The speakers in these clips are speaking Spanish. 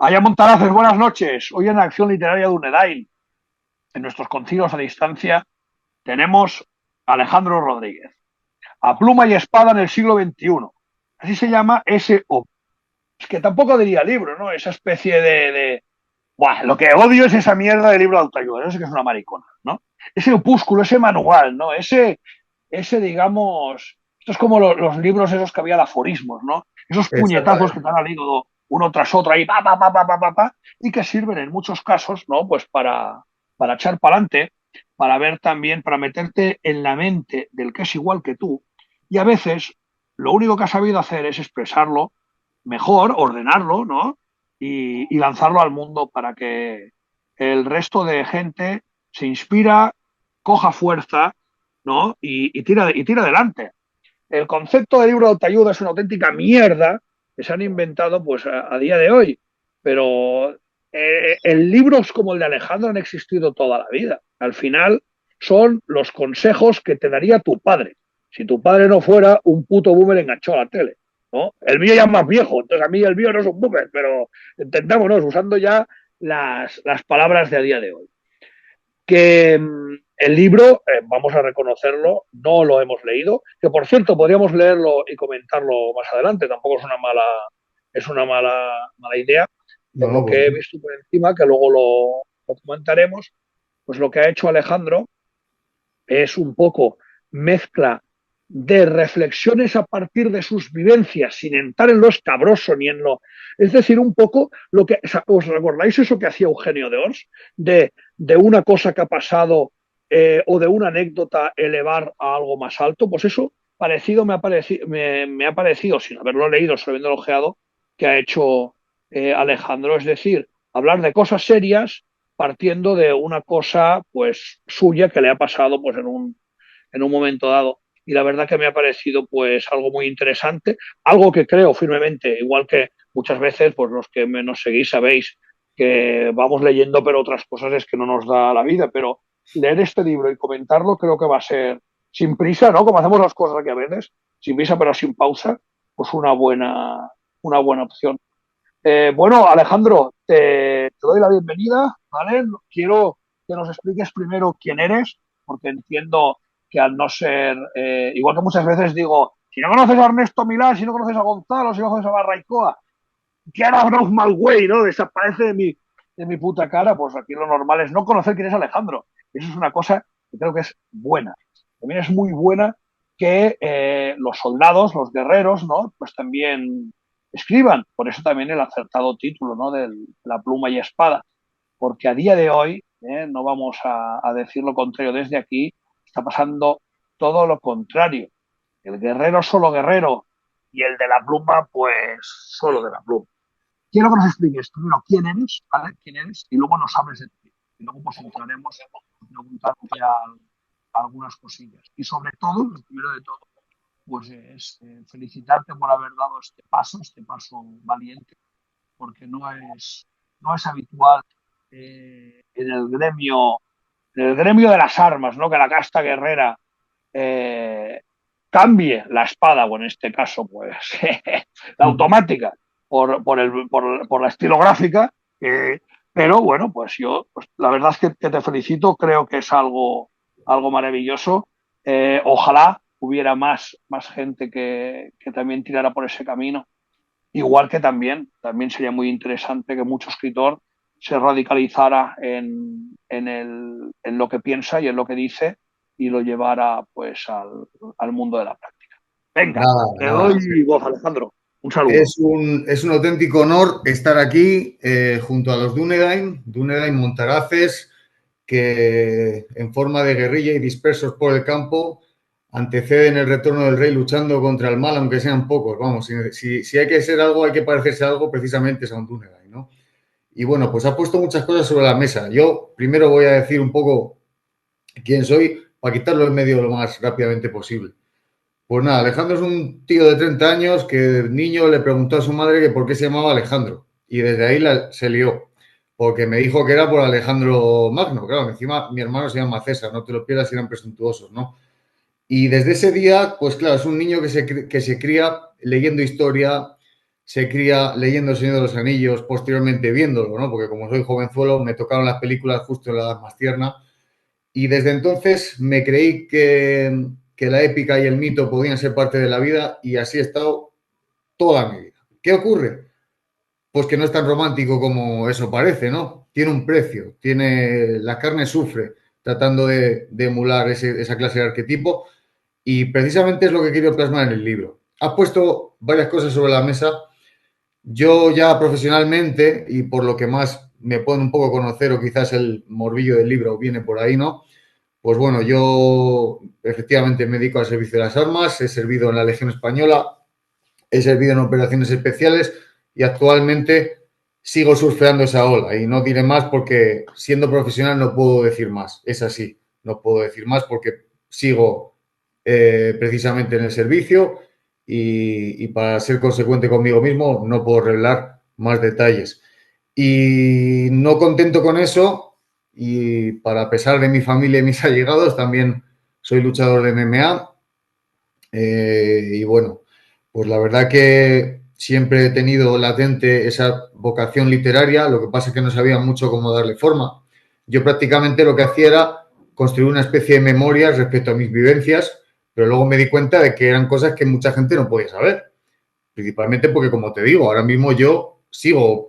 Aya Montaraces, buenas noches. Hoy en Acción Literaria de Unedain, en nuestros concilios a distancia, tenemos a Alejandro Rodríguez. A pluma y espada en el siglo XXI. Así se llama ese opus. Es que tampoco diría libro, ¿no? Esa especie de... Buah, lo que odio es esa mierda de libro de autoayuda. Eso sí que es una maricona, ¿no? Ese opúsculo, ese manual, ¿no? Ese digamos... Esto es como los libros esos que había de aforismos, ¿no? Esos puñetazos que Exactamente. te han salido uno tras otro ahí, pa, pa, pa, pa, pa, pa, pa, y que sirven en muchos casos, ¿no? Pues para echar para adelante, para ver también, para meterte en la mente del que es igual que tú. Y a veces lo único que has sabido hacer es expresarlo mejor, ordenarlo, ¿no? Y lanzarlo al mundo para que el resto de gente se inspira, coja fuerza, ¿no? Y tira adelante. El concepto de libro de autoayuda es una auténtica mierda que se han inventado pues a día de hoy, pero en libros como el de Alejandro han existido toda la vida. Al final son los consejos que te daría tu padre, si tu padre no fuera un puto boomer enganchado a la tele. ¿No? El mío ya es más viejo, entonces a mí el mío no es un boomer, pero entendámonos, usando ya las palabras de a día de hoy que el libro, vamos a reconocerlo, no lo hemos leído, que por cierto podríamos leerlo y comentarlo más adelante, tampoco es una mala idea, No, por no, lo pues que he visto por encima, que luego lo comentaremos, pues lo que ha hecho Alejandro es un poco mezcla de reflexiones a partir de sus vivencias, sin entrar en lo escabroso ni en lo... Es decir, un poco lo que... ¿Os recordáis eso que hacía Eugenio de Ors? De una cosa que ha pasado o de una anécdota elevar a algo más alto. Pues eso parecido me ha parecido, sin haberlo leído, solo habiendo ojeado, que ha hecho Alejandro. Es decir, hablar de cosas serias partiendo de una cosa pues suya que le ha pasado pues en un momento dado. Y la verdad que me ha parecido pues algo muy interesante, algo que creo firmemente, igual que muchas veces pues los que nos seguís sabéis que vamos leyendo, pero otras cosas es que no nos da la vida, pero leer este libro y comentarlo creo que va a ser sin prisa, ¿no? Como hacemos las cosas aquí a veces, sin prisa pero sin pausa, pues una buena opción. Bueno, Alejandro, te doy la bienvenida, ¿vale? Quiero que nos expliques primero quién eres, porque entiendo que al no ser, igual que muchas veces digo, si no conoces a Ernesto Milán, si no conoces a Gonzalo, si no conoces a Barraicoa, que ahora no mal güey, ¿no? Desaparece de mi puta cara, pues aquí lo normal es no conocer quién es Alejandro. Eso es una cosa que creo que es buena. También es muy buena que los soldados, los guerreros, ¿no? Pues también escriban. Por eso también el acertado título, ¿no? De la pluma y espada. Porque a día de hoy, no vamos a decir lo contrario desde aquí, está pasando todo lo contrario. El guerrero solo guerrero y el de la pluma, pues solo de la pluma. Quiero que nos expliques primero quién eres, ¿vale? ¿Quién eres? Y luego nos hables de ti. Y luego pues entraremos a preguntarte algunas cosillas. Y sobre todo, lo primero de todo, pues es felicitarte por haber dado este paso valiente, porque no es habitual en el gremio de las armas, ¿no? Que la casta guerrera eh, cambie la espada, o en este caso, pues la automática, por la estilográfica. Pero bueno, pues yo, pues, la verdad es que te felicito, creo que es algo maravilloso. Ojalá hubiera más gente que también tirara por ese camino. Igual que también sería muy interesante que mucho escritor se radicalizara en lo que piensa y en lo que dice y lo llevara pues al mundo de la práctica. Venga, nada, te nada. doy voz, Alejandro. Un saludo. Es un auténtico honor estar aquí junto a los Dúnedain Montaraces, que en forma de guerrilla y dispersos por el campo anteceden el retorno del rey luchando contra el mal, aunque sean pocos. Vamos, si hay que ser algo, hay que parecerse a algo, precisamente es a un Dúnedain, ¿no? Y bueno, pues ha puesto muchas cosas sobre la mesa. Yo primero voy a decir un poco quién soy para quitarlo en medio lo más rápidamente posible. Pues nada, Alejandro es un tío de 30 años que de niño le preguntó a su madre que por qué se llamaba Alejandro. Y desde ahí se lió. Porque me dijo que era por Alejandro Magno. Claro, encima mi hermano se llama César, no te lo pierdas, eran presuntuosos, ¿no? Y desde ese día, pues claro, es un niño que se cría leyendo historia, se cría leyendo El Señor de los Anillos, posteriormente viéndolo, ¿no? Porque como soy jovenzuelo, me tocaron las películas justo en la edad más tierna. Y desde entonces me creí que la épica y el mito podían ser parte de la vida y así he estado toda mi vida. ¿Qué ocurre? Pues que no es tan romántico como eso parece, ¿no? Tiene un precio, la carne sufre tratando de emular esa clase de arquetipo y precisamente es lo que quiero plasmar en el libro. Has puesto varias cosas sobre la mesa. Yo ya profesionalmente, y por lo que más me pueden un poco conocer, o quizás el morbillo del libro viene por ahí, ¿no? Pues bueno, yo efectivamente me dedico al servicio de las armas, he servido en la Legión Española, he servido en operaciones especiales y actualmente sigo surfeando esa ola. Y no diré más porque siendo profesional no puedo decir más. Es así, no puedo decir más porque sigo precisamente en el servicio y para ser consecuente conmigo mismo no puedo revelar más detalles. Y no contento con eso, y para pesar de mi familia y mis allegados, también soy luchador de MMA. Y bueno, pues la verdad que siempre he tenido latente esa vocación literaria, lo que pasa es que no sabía mucho cómo darle forma. Yo prácticamente lo que hacía era construir una especie de memorias respecto a mis vivencias, pero luego me di cuenta de que eran cosas que mucha gente no podía saber. Principalmente porque, como te digo, ahora mismo yo sigo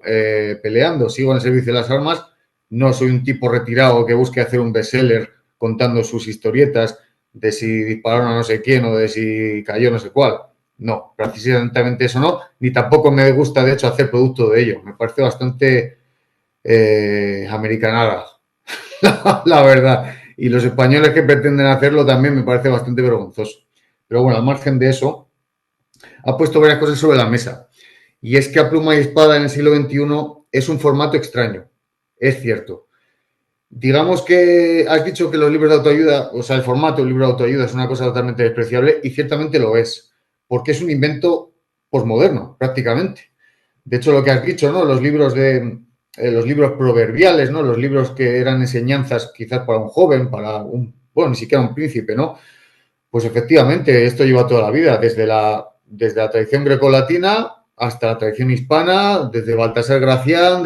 peleando, sigo en el servicio de las armas, no soy un tipo retirado que busque hacer un bestseller contando sus historietas de si dispararon a no sé quién o de si cayó no sé cuál. No, precisamente eso no, ni tampoco me gusta, de hecho, hacer producto de ello. Me parece bastante americanada, la verdad. Y los españoles que pretenden hacerlo también me parece bastante vergonzoso. Pero bueno, al margen de eso, ha puesto varias cosas sobre la mesa. Y es que a pluma y espada en el siglo XXI es un formato extraño. Es cierto. Digamos que has dicho que los libros de autoayuda, o sea, el formato del libro de autoayuda es una cosa totalmente despreciable y ciertamente lo es, porque es un invento posmoderno, prácticamente. De hecho, lo que has dicho, ¿no? Los libros proverbiales, ¿no? Los libros que eran enseñanzas quizás para un joven, bueno, ni siquiera un príncipe, ¿no? Pues efectivamente, esto lleva toda la vida, desde la tradición grecolatina hasta la tradición hispana, desde Baltasar Gracián,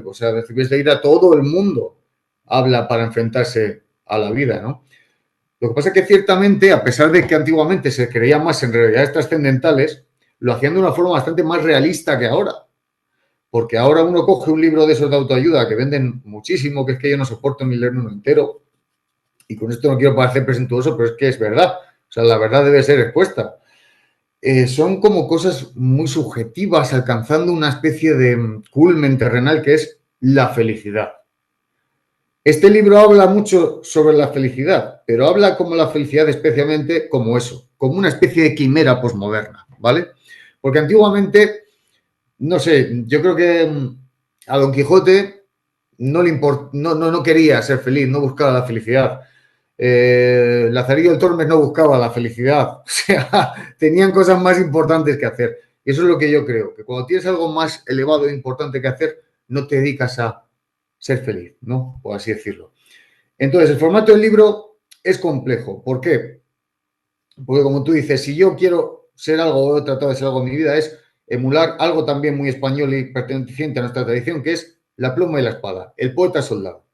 o sea, desde ir a todo el mundo habla para enfrentarse a la vida, ¿no? Lo que pasa es que ciertamente, a pesar de que antiguamente se creía más en realidades trascendentales, lo hacían de una forma bastante más realista que ahora. Porque ahora uno coge un libro de esos de autoayuda que venden muchísimo, que es que yo no soporto ni leerme uno entero, y con esto no quiero parecer presuntuoso, pero es que es verdad. O sea, la verdad debe ser expuesta. Son como cosas muy subjetivas, alcanzando una especie de culmen terrenal que es la felicidad. Este libro habla mucho sobre la felicidad, pero habla como la felicidad especialmente como eso, como una especie de quimera posmoderna, ¿vale? Porque antiguamente, no sé, yo creo que a Don Quijote no quería ser feliz, no buscaba la felicidad. Lazarillo del Tormes no buscaba la felicidad, o sea, tenían cosas más importantes que hacer. Y eso es lo que yo creo, que cuando tienes algo más elevado e importante que hacer, no te dedicas a ser feliz, ¿no? Por así decirlo. Entonces, el formato del libro es complejo. ¿Por qué? Porque como tú dices, si yo quiero ser algo o he tratado de ser algo en mi vida, es emular algo también muy español y perteneciente a nuestra tradición, que es la pluma y la espada, el poeta soldado.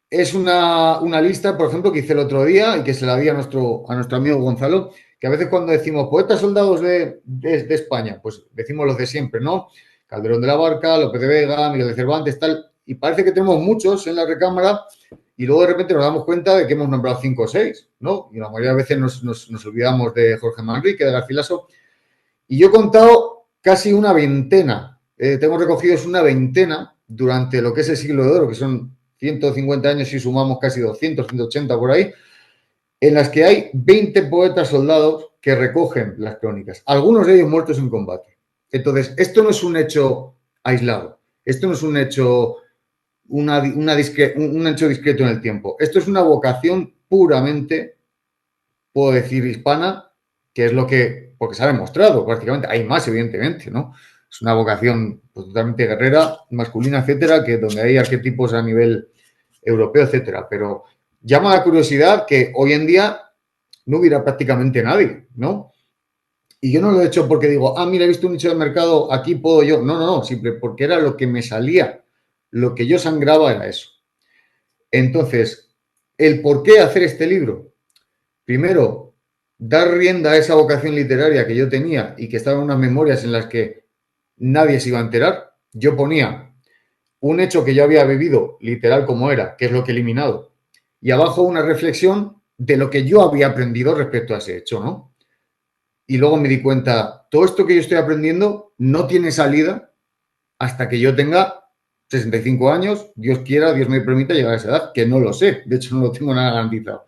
Es una lista, por ejemplo, que hice el otro día y que se la di a nuestro amigo Gonzalo, que a veces cuando decimos poetas soldados de España, pues decimos los de siempre, ¿no? Calderón de la Barca, López de Vega, Miguel de Cervantes, tal, y parece que tenemos muchos en la recámara y luego de repente nos damos cuenta de que hemos nombrado 5 o 6, ¿no? Y la mayoría de veces nos olvidamos de Jorge Manrique, de Garcilaso, y yo he contado casi una veintena, tengo recogidos una veintena durante lo que es el siglo de oro, que son 150 años y sumamos casi 200, 180 por ahí, en las que hay 20 poetas soldados que recogen las crónicas, algunos de ellos muertos en combate. Entonces, esto no es un hecho aislado, esto no es un hecho, un hecho discreto en el tiempo, esto es una vocación puramente, puedo decir, hispana, que es lo que, porque se ha demostrado prácticamente, hay más evidentemente, ¿no? Es una vocación pues, totalmente guerrera, masculina, etcétera, que donde hay arquetipos a nivel europeo, etcétera. Pero llama la curiosidad que hoy en día no hubiera prácticamente nadie, ¿no? Y yo no lo he hecho porque digo, mira, he visto un nicho de mercado, aquí puedo yo. No, no, no, siempre porque era lo que me salía. Lo que yo sangraba era eso. Entonces, el por qué hacer este libro. Primero, dar rienda a esa vocación literaria que yo tenía y que estaban unas memorias en las que nadie se iba a enterar. Yo ponía un hecho que yo había vivido, literal como era, que es lo que he eliminado, y abajo una reflexión de lo que yo había aprendido respecto a ese hecho, ¿no? Y luego me di cuenta, todo esto que yo estoy aprendiendo no tiene salida hasta que yo tenga 65 años, Dios quiera, Dios me permita llegar a esa edad, que no lo sé, de hecho no lo tengo nada garantizado.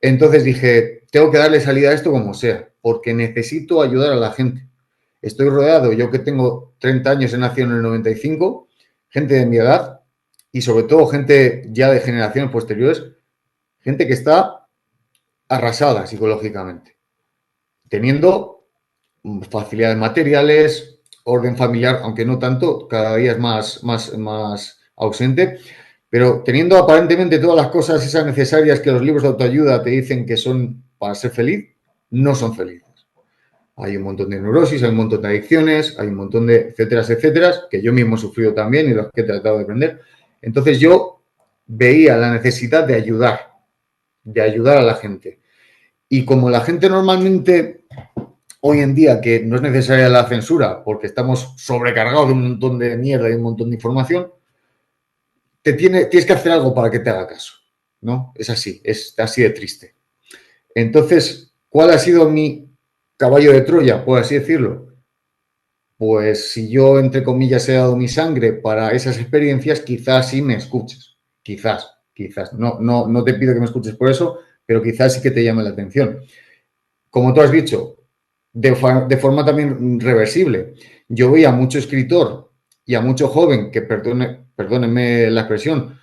Entonces dije, tengo que darle salida a esto como sea, porque necesito ayudar a la gente. Estoy rodeado, yo que tengo 30 años, he nacido en el 95, gente de mi edad y sobre todo gente ya de generaciones posteriores, gente que está arrasada psicológicamente, teniendo facilidades materiales, orden familiar, aunque no tanto, cada día es más ausente, pero teniendo aparentemente todas las cosas esas necesarias que los libros de autoayuda te dicen que son para ser feliz, no son felices. Hay un montón de neurosis, hay un montón de adicciones, hay un montón de etcétera, que yo mismo he sufrido también y los que he tratado de aprender. Entonces yo veía la necesidad de ayudar a la gente. Y como la gente normalmente hoy en día, que no es necesaria la censura porque estamos sobrecargados de un montón de mierda y un montón de información, tienes que hacer algo para que te haga caso, ¿no? Es así de triste. Entonces, ¿cuál ha sido mi caballo de Troya, por así decirlo? Pues si yo, entre comillas, he dado mi sangre para esas experiencias, quizás sí me escuches. Quizás. No te pido que me escuches por eso, pero quizás sí que te llame la atención. Como tú has dicho, de forma también reversible. Yo veía a mucho escritor y a mucho joven, que perdónenme la expresión,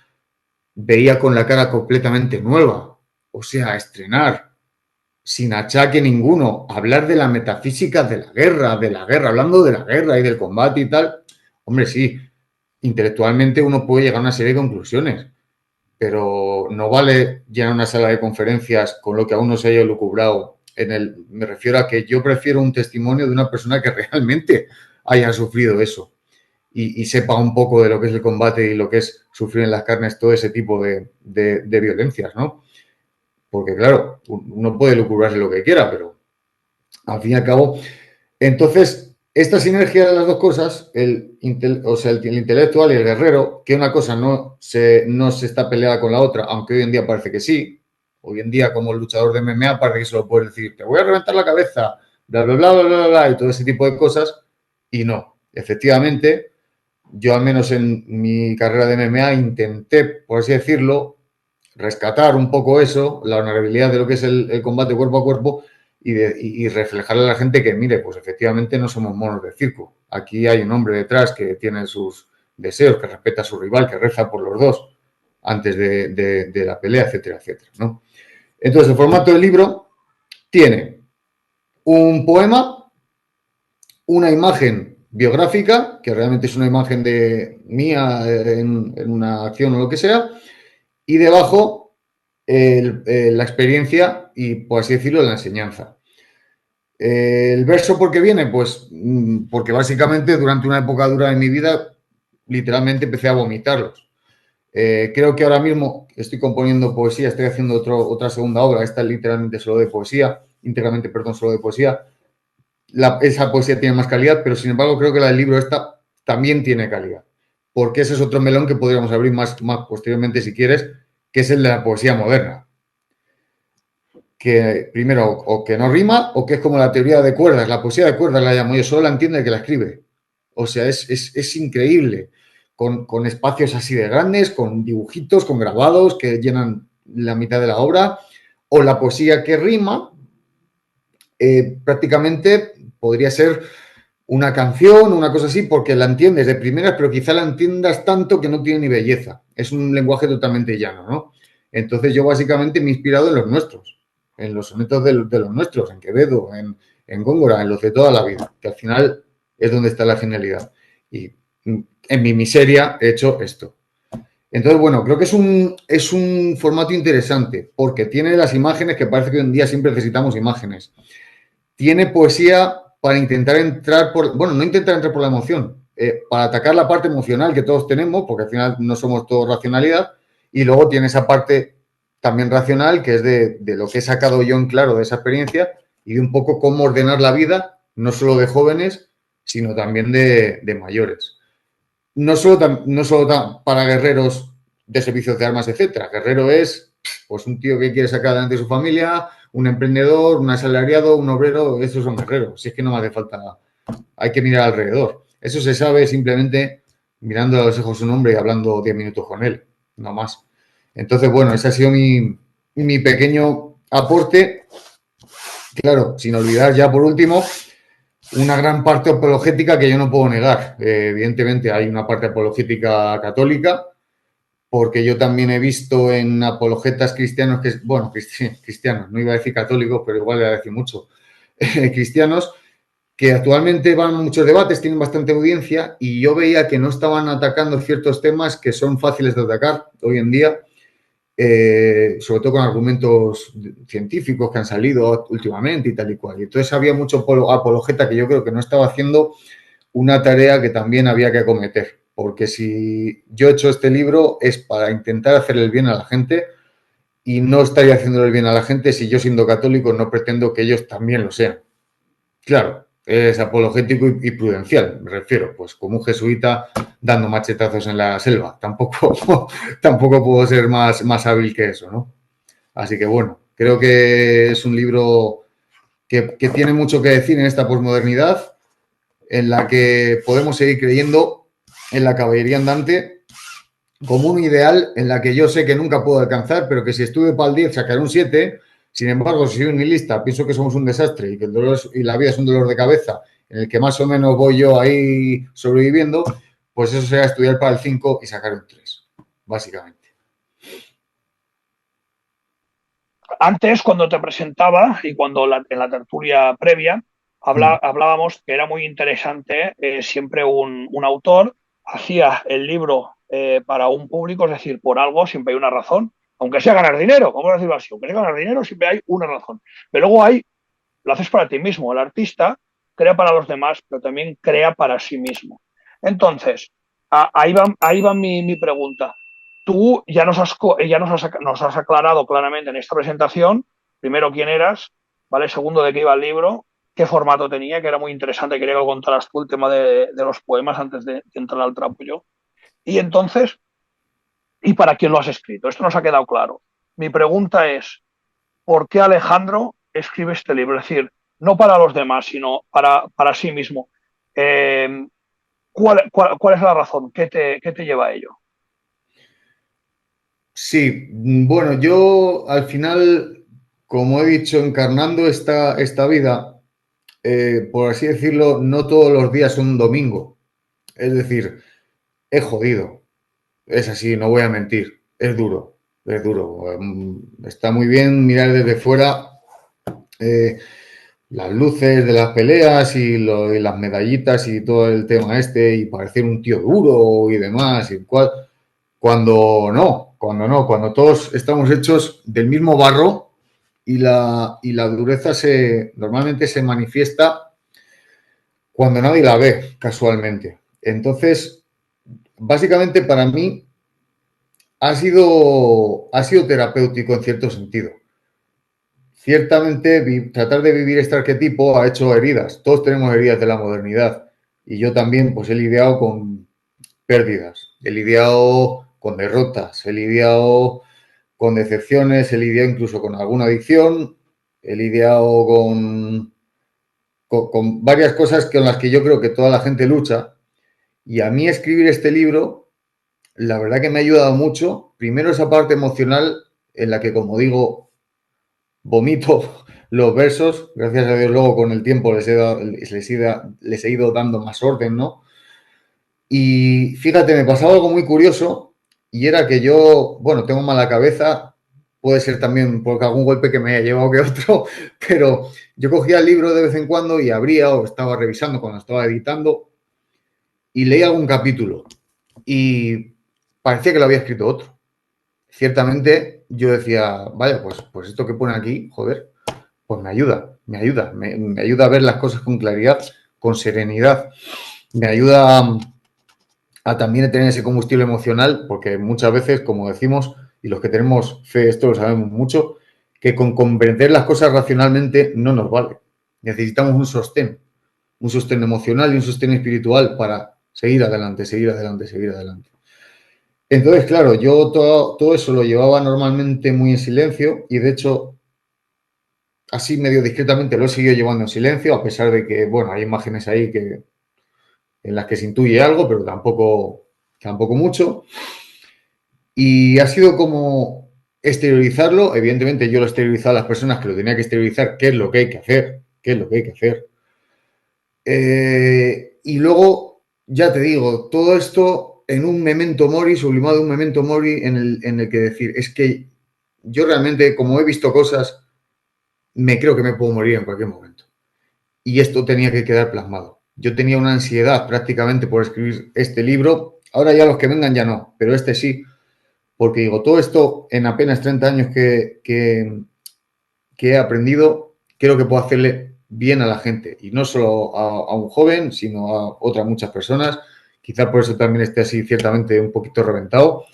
veía con la cara completamente nueva. O sea, estrenar, sin achaque ninguno, hablar de la metafísica de la guerra, hablando de la guerra y del combate y tal. Hombre, sí, intelectualmente uno puede llegar a una serie de conclusiones, pero no vale llenar una sala de conferencias con lo que aún no se haya elucubrado. Me refiero a que yo prefiero un testimonio de una persona que realmente haya sufrido eso y sepa un poco de lo que es el combate y lo que es sufrir en las carnes todo ese tipo de violencias, ¿no? Porque, claro, uno puede lucubrarse lo que quiera, pero al fin y al cabo. Entonces, esta sinergia de las dos cosas, el intelectual y el guerrero, que una cosa no se está peleada con la otra, aunque hoy en día parece que sí. Hoy en día, como luchador de MMA, parece que se lo puedes decir, te voy a reventar la cabeza, bla, bla, bla, bla, bla, bla, y todo ese tipo de cosas. Y no, efectivamente, yo al menos en mi carrera de MMA intenté, por así decirlo, rescatar un poco eso, la honorabilidad de lo que es el combate cuerpo a cuerpo y reflejarle a la gente que, mire, pues efectivamente no somos monos de circo. Aquí hay un hombre detrás que tiene sus deseos, que respeta a su rival, que reza por los dos antes de la pelea, etcétera, etcétera, ¿no? Entonces, el formato del libro tiene un poema, una imagen biográfica, que realmente es una imagen de mía en una acción o lo que sea, y debajo la experiencia y, por así decirlo, la enseñanza. El verso, ¿por qué viene? Pues porque básicamente durante una época dura de mi vida literalmente empecé a vomitarlos. Creo que ahora mismo estoy componiendo poesía, estoy haciendo otra segunda obra, esta es literalmente solo de poesía, íntegramente, perdón, solo de poesía. Esa poesía tiene más calidad, pero sin embargo creo que la del libro esta también tiene calidad, porque ese es otro melón que podríamos abrir más posteriormente si quieres, que es el de la poesía moderna. Que primero o que no rima o que es como la teoría de cuerdas, la poesía de cuerdas la llamo yo, solo la entiende el que la escribe. O sea, es increíble, con espacios así de grandes, con dibujitos, con grabados que llenan la mitad de la obra, o la poesía que rima, prácticamente podría ser una canción, una cosa así, porque la entiendes de primeras, pero quizá la entiendas tanto que no tiene ni belleza. Es un lenguaje totalmente llano, ¿no? Entonces yo básicamente me he inspirado en los nuestros, en los sonetos de los nuestros, en Quevedo, en Góngora, en los de toda la vida, que al final es donde está la genialidad. Y en mi miseria he hecho esto. Entonces, bueno, creo que es un formato interesante, porque tiene las imágenes que parece que hoy en día siempre necesitamos imágenes. tiene poesía para intentar entrar bueno, no intentar entrar por la emoción, para atacar la parte emocional que todos tenemos, porque al final no somos todos racionalidad, y luego tiene esa parte también racional, que es de lo que he sacado yo en claro de esa experiencia y de un poco cómo ordenar la vida, no solo de jóvenes, sino también de mayores. No solo para guerreros de servicios de armas, etcétera. Guerrero es pues un tío que quiere sacar adelante su familia, un emprendedor, un asalariado, un obrero, esos son guerreros. Si es que no me hace falta, hay que mirar alrededor. Eso se sabe simplemente mirando a los ojos a un hombre y hablando 10 minutos con él, no más. Entonces, bueno, ese ha sido mi pequeño aporte. Claro, sin olvidar ya por último una gran parte apologética que yo no puedo negar. Evidentemente hay una parte apologética católica, porque yo también he visto en apologetas cristianos, que, bueno, cristianos, no iba a decir católicos, pero igual le voy a decir mucho, cristianos, que actualmente van a muchos debates, tienen bastante audiencia, y yo veía que no estaban atacando ciertos temas que son fáciles de atacar hoy en día, sobre todo con argumentos científicos que han salido últimamente y tal y cual. Y entonces había mucho apologeta que yo creo que no estaba haciendo una tarea que también había que acometer, porque si yo he hecho este libro es para intentar hacerle el bien a la gente y no estaría haciéndole el bien a la gente si yo, siendo católico, no pretendo que ellos también lo sean. Claro, es apologético y prudencial, me refiero, pues como un jesuita dando machetazos en la selva. Tampoco, tampoco puedo ser más hábil que eso, ¿no? Así que bueno, creo que es un libro que tiene mucho que decir en esta posmodernidad, en la que podemos seguir creyendo en la caballería andante como un ideal en la que yo sé que nunca puedo alcanzar, pero que si estuve para el 10 sacaré un 7. Sin embargo, si soy un nihilista, pienso que somos un desastre y que el dolor y la vida es un dolor de cabeza en el que más o menos voy yo ahí sobreviviendo, pues eso será estudiar para el 5 y sacar un 3, básicamente. Antes, cuando te presentaba y cuando en la tertulia previa hablábamos que era muy interesante, siempre un autor hacía el libro para un público, es decir, por algo siempre hay una razón, aunque sea ganar dinero, vamos a decirlo así, aunque sea ganar dinero siempre hay una razón. Pero luego lo haces para ti mismo, el artista crea para los demás, pero también crea para sí mismo. Entonces, ahí va mi pregunta. Tú nos has aclarado claramente en esta presentación, primero quién eras, ¿vale? Segundo de qué iba el libro, qué formato tenía, que era muy interesante, quería que lo contaras tú el tema de los poemas antes de entrar al trapo yo. Y entonces, ¿y para quién lo has escrito? Esto nos ha quedado claro. Mi pregunta es, ¿por qué Alejandro escribe este libro? Es decir, no para los demás, sino para sí mismo. Eh, ¿Cuál es la razón? ¿Qué te lleva a ello? Sí, bueno, yo al final, como he dicho, encarnando esta vida, por así decirlo, no todos los días son un domingo. Es decir, es jodido. Es así, no voy a mentir. Es duro, es duro. Está muy bien mirar desde fuera eh, las luces de las peleas y las medallitas y todo el tema este y parecer un tío duro y demás. Cuando todos estamos hechos del mismo barro y la dureza normalmente se manifiesta cuando nadie la ve, casualmente. Entonces, básicamente para mí ha sido terapéutico en cierto sentido. Ciertamente, tratar de vivir este arquetipo ha hecho heridas. Todos tenemos heridas de la modernidad. Y yo también, pues he lidiado con pérdidas, he lidiado con derrotas, he lidiado con decepciones, he lidiado incluso con alguna adicción, he lidiado con varias cosas con las que yo creo que toda la gente lucha. Y a mí escribir este libro, la verdad que me ha ayudado mucho. Primero esa parte emocional en la que, como digo, vomito los versos. Gracias a Dios luego con el tiempo les he ido dando más orden, ¿no? Y fíjate, me pasaba algo muy curioso y era que yo, bueno, tengo mala cabeza, puede ser también porque algún golpe que me haya llevado que otro, pero yo cogía el libro de vez en cuando y abría o estaba revisando cuando estaba editando y leía algún capítulo y parecía que lo había escrito otro. Ciertamente yo decía, vaya, pues esto que pone aquí, joder, pues me ayuda. me ayuda, me ayuda a ver las cosas con claridad, con serenidad, me ayuda a también tener ese combustible emocional, porque muchas veces, como decimos, y los que tenemos fe, esto lo sabemos mucho, que con comprender las cosas racionalmente no nos vale. Necesitamos un sostén emocional y un sostén espiritual para seguir adelante, seguir adelante, seguir adelante. Entonces, claro, yo todo eso lo llevaba normalmente muy en silencio y de hecho, así medio discretamente lo he seguido llevando en silencio, a pesar de que, bueno, hay imágenes ahí en las que se intuye algo, pero tampoco mucho. Y ha sido como exteriorizarlo. Evidentemente, yo lo he exteriorizado a las personas que lo tenía que exteriorizar, qué es lo que hay que hacer, qué es lo que hay que hacer. Y luego, ya te digo, todo esto en un memento mori, sublimado en un memento mori, en el que decir, es que yo realmente, como he visto cosas, me creo que me puedo morir en cualquier momento. Y esto tenía que quedar plasmado. Yo tenía una ansiedad prácticamente por escribir este libro. Ahora ya los que vengan ya no, pero este sí, porque digo, todo esto en apenas 30 años que he aprendido, creo que puedo hacerle bien a la gente. Y no solo a un joven, sino a otras muchas personas. Quizá por eso también esté así ciertamente un poquito reventado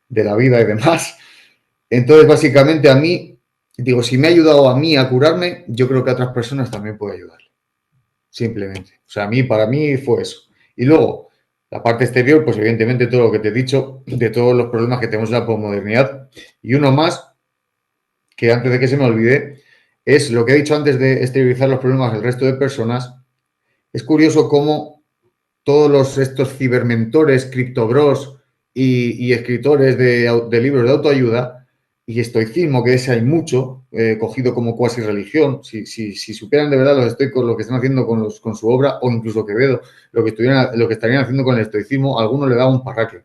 de la vida y demás. Entonces, básicamente a mí, digo, si me ha ayudado a mí a curarme, yo creo que a otras personas también puede ayudarle. Simplemente. O sea, para mí fue eso. Y luego, la parte exterior, pues evidentemente todo lo que te he dicho, de todos los problemas que tenemos en la posmodernidad. Y uno más, que antes de que se me olvide, es lo que he dicho antes de exteriorizar los problemas del resto de personas. Es curioso cómo todos estos cibermentores, criptobros y escritores de libros de autoayuda y estoicismo, que ese hay mucho, cogido como cuasi religión. Si supieran de verdad los estoicos lo que están haciendo con su obra, o incluso Quevedo, lo que estarían haciendo con el estoicismo, a alguno le da un parraque.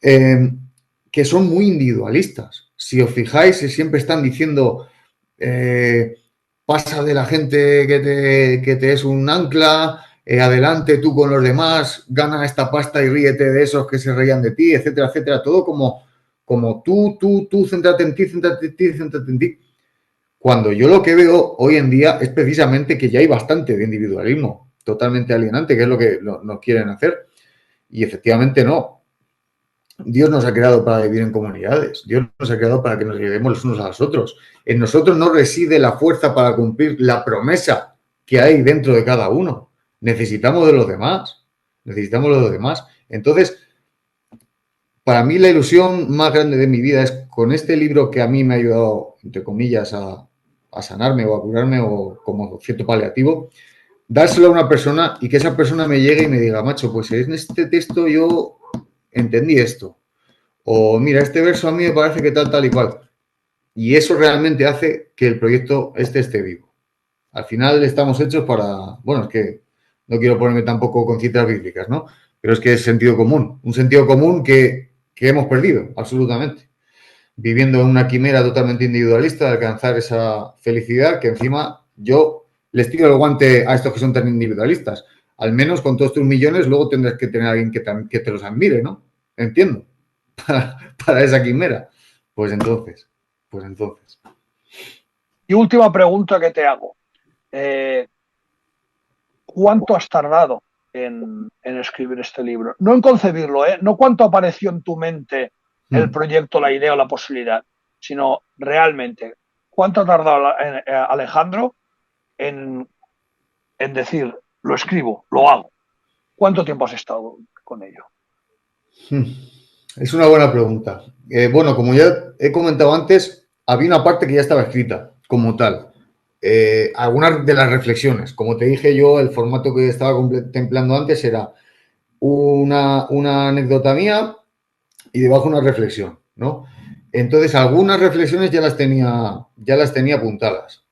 Que son muy individualistas. Si os fijáis, siempre están diciendo, pasa de la gente que te es un ancla, adelante tú con los demás, gana esta pasta y ríete de esos que se reían de ti, etcétera, etcétera. Todo como tú, céntrate en ti, céntrate en ti, céntrate en ti. Cuando yo lo que veo hoy en día es precisamente que ya hay bastante de individualismo totalmente alienante, que es lo que nos quieren hacer. Y efectivamente no. Dios nos ha creado para vivir en comunidades. Dios nos ha creado para que nos ayudemos los unos a los otros. En nosotros no reside la fuerza para cumplir la promesa que hay dentro de cada uno. Necesitamos de los demás. Necesitamos de los demás. Entonces, para mí la ilusión más grande de mi vida es con este libro que a mí me ha ayudado, entre comillas, a sanarme o a curarme o como cierto paliativo, dárselo a una persona y que esa persona me llegue y me diga, macho, pues en este texto yo entendí esto. O mira, este verso a mí me parece que tal y cual. Y eso realmente hace que el proyecto esté vivo. Al final estamos hechos para, bueno, es que no quiero ponerme tampoco con citas bíblicas, ¿no? Pero es que es sentido común, un sentido común que hemos perdido, absolutamente. Viviendo en una quimera totalmente individualista de alcanzar esa felicidad que encima yo les tiro el guante a estos que son tan individualistas. Al menos con todos tus millones luego tendrás que tener a alguien que te los admire, ¿no? Entiendo. Para esa quimera. Pues entonces. Y última pregunta que te hago. ¿Cuánto has tardado en escribir este libro? No en concebirlo, ¿eh? No cuánto apareció en tu mente el proyecto, la idea o la posibilidad, sino realmente cuánto ha tardado Alejandro en decir, lo escribo, lo hago. ¿Cuánto tiempo has estado con ello? Es una buena pregunta. Bueno, como ya he comentado antes, había una parte que ya estaba escrita como tal. Algunas de las reflexiones. Como te dije yo, el formato que estaba contemplando antes era una anécdota mía y debajo una reflexión, ¿no? Entonces, algunas reflexiones ya las tenía apuntadas.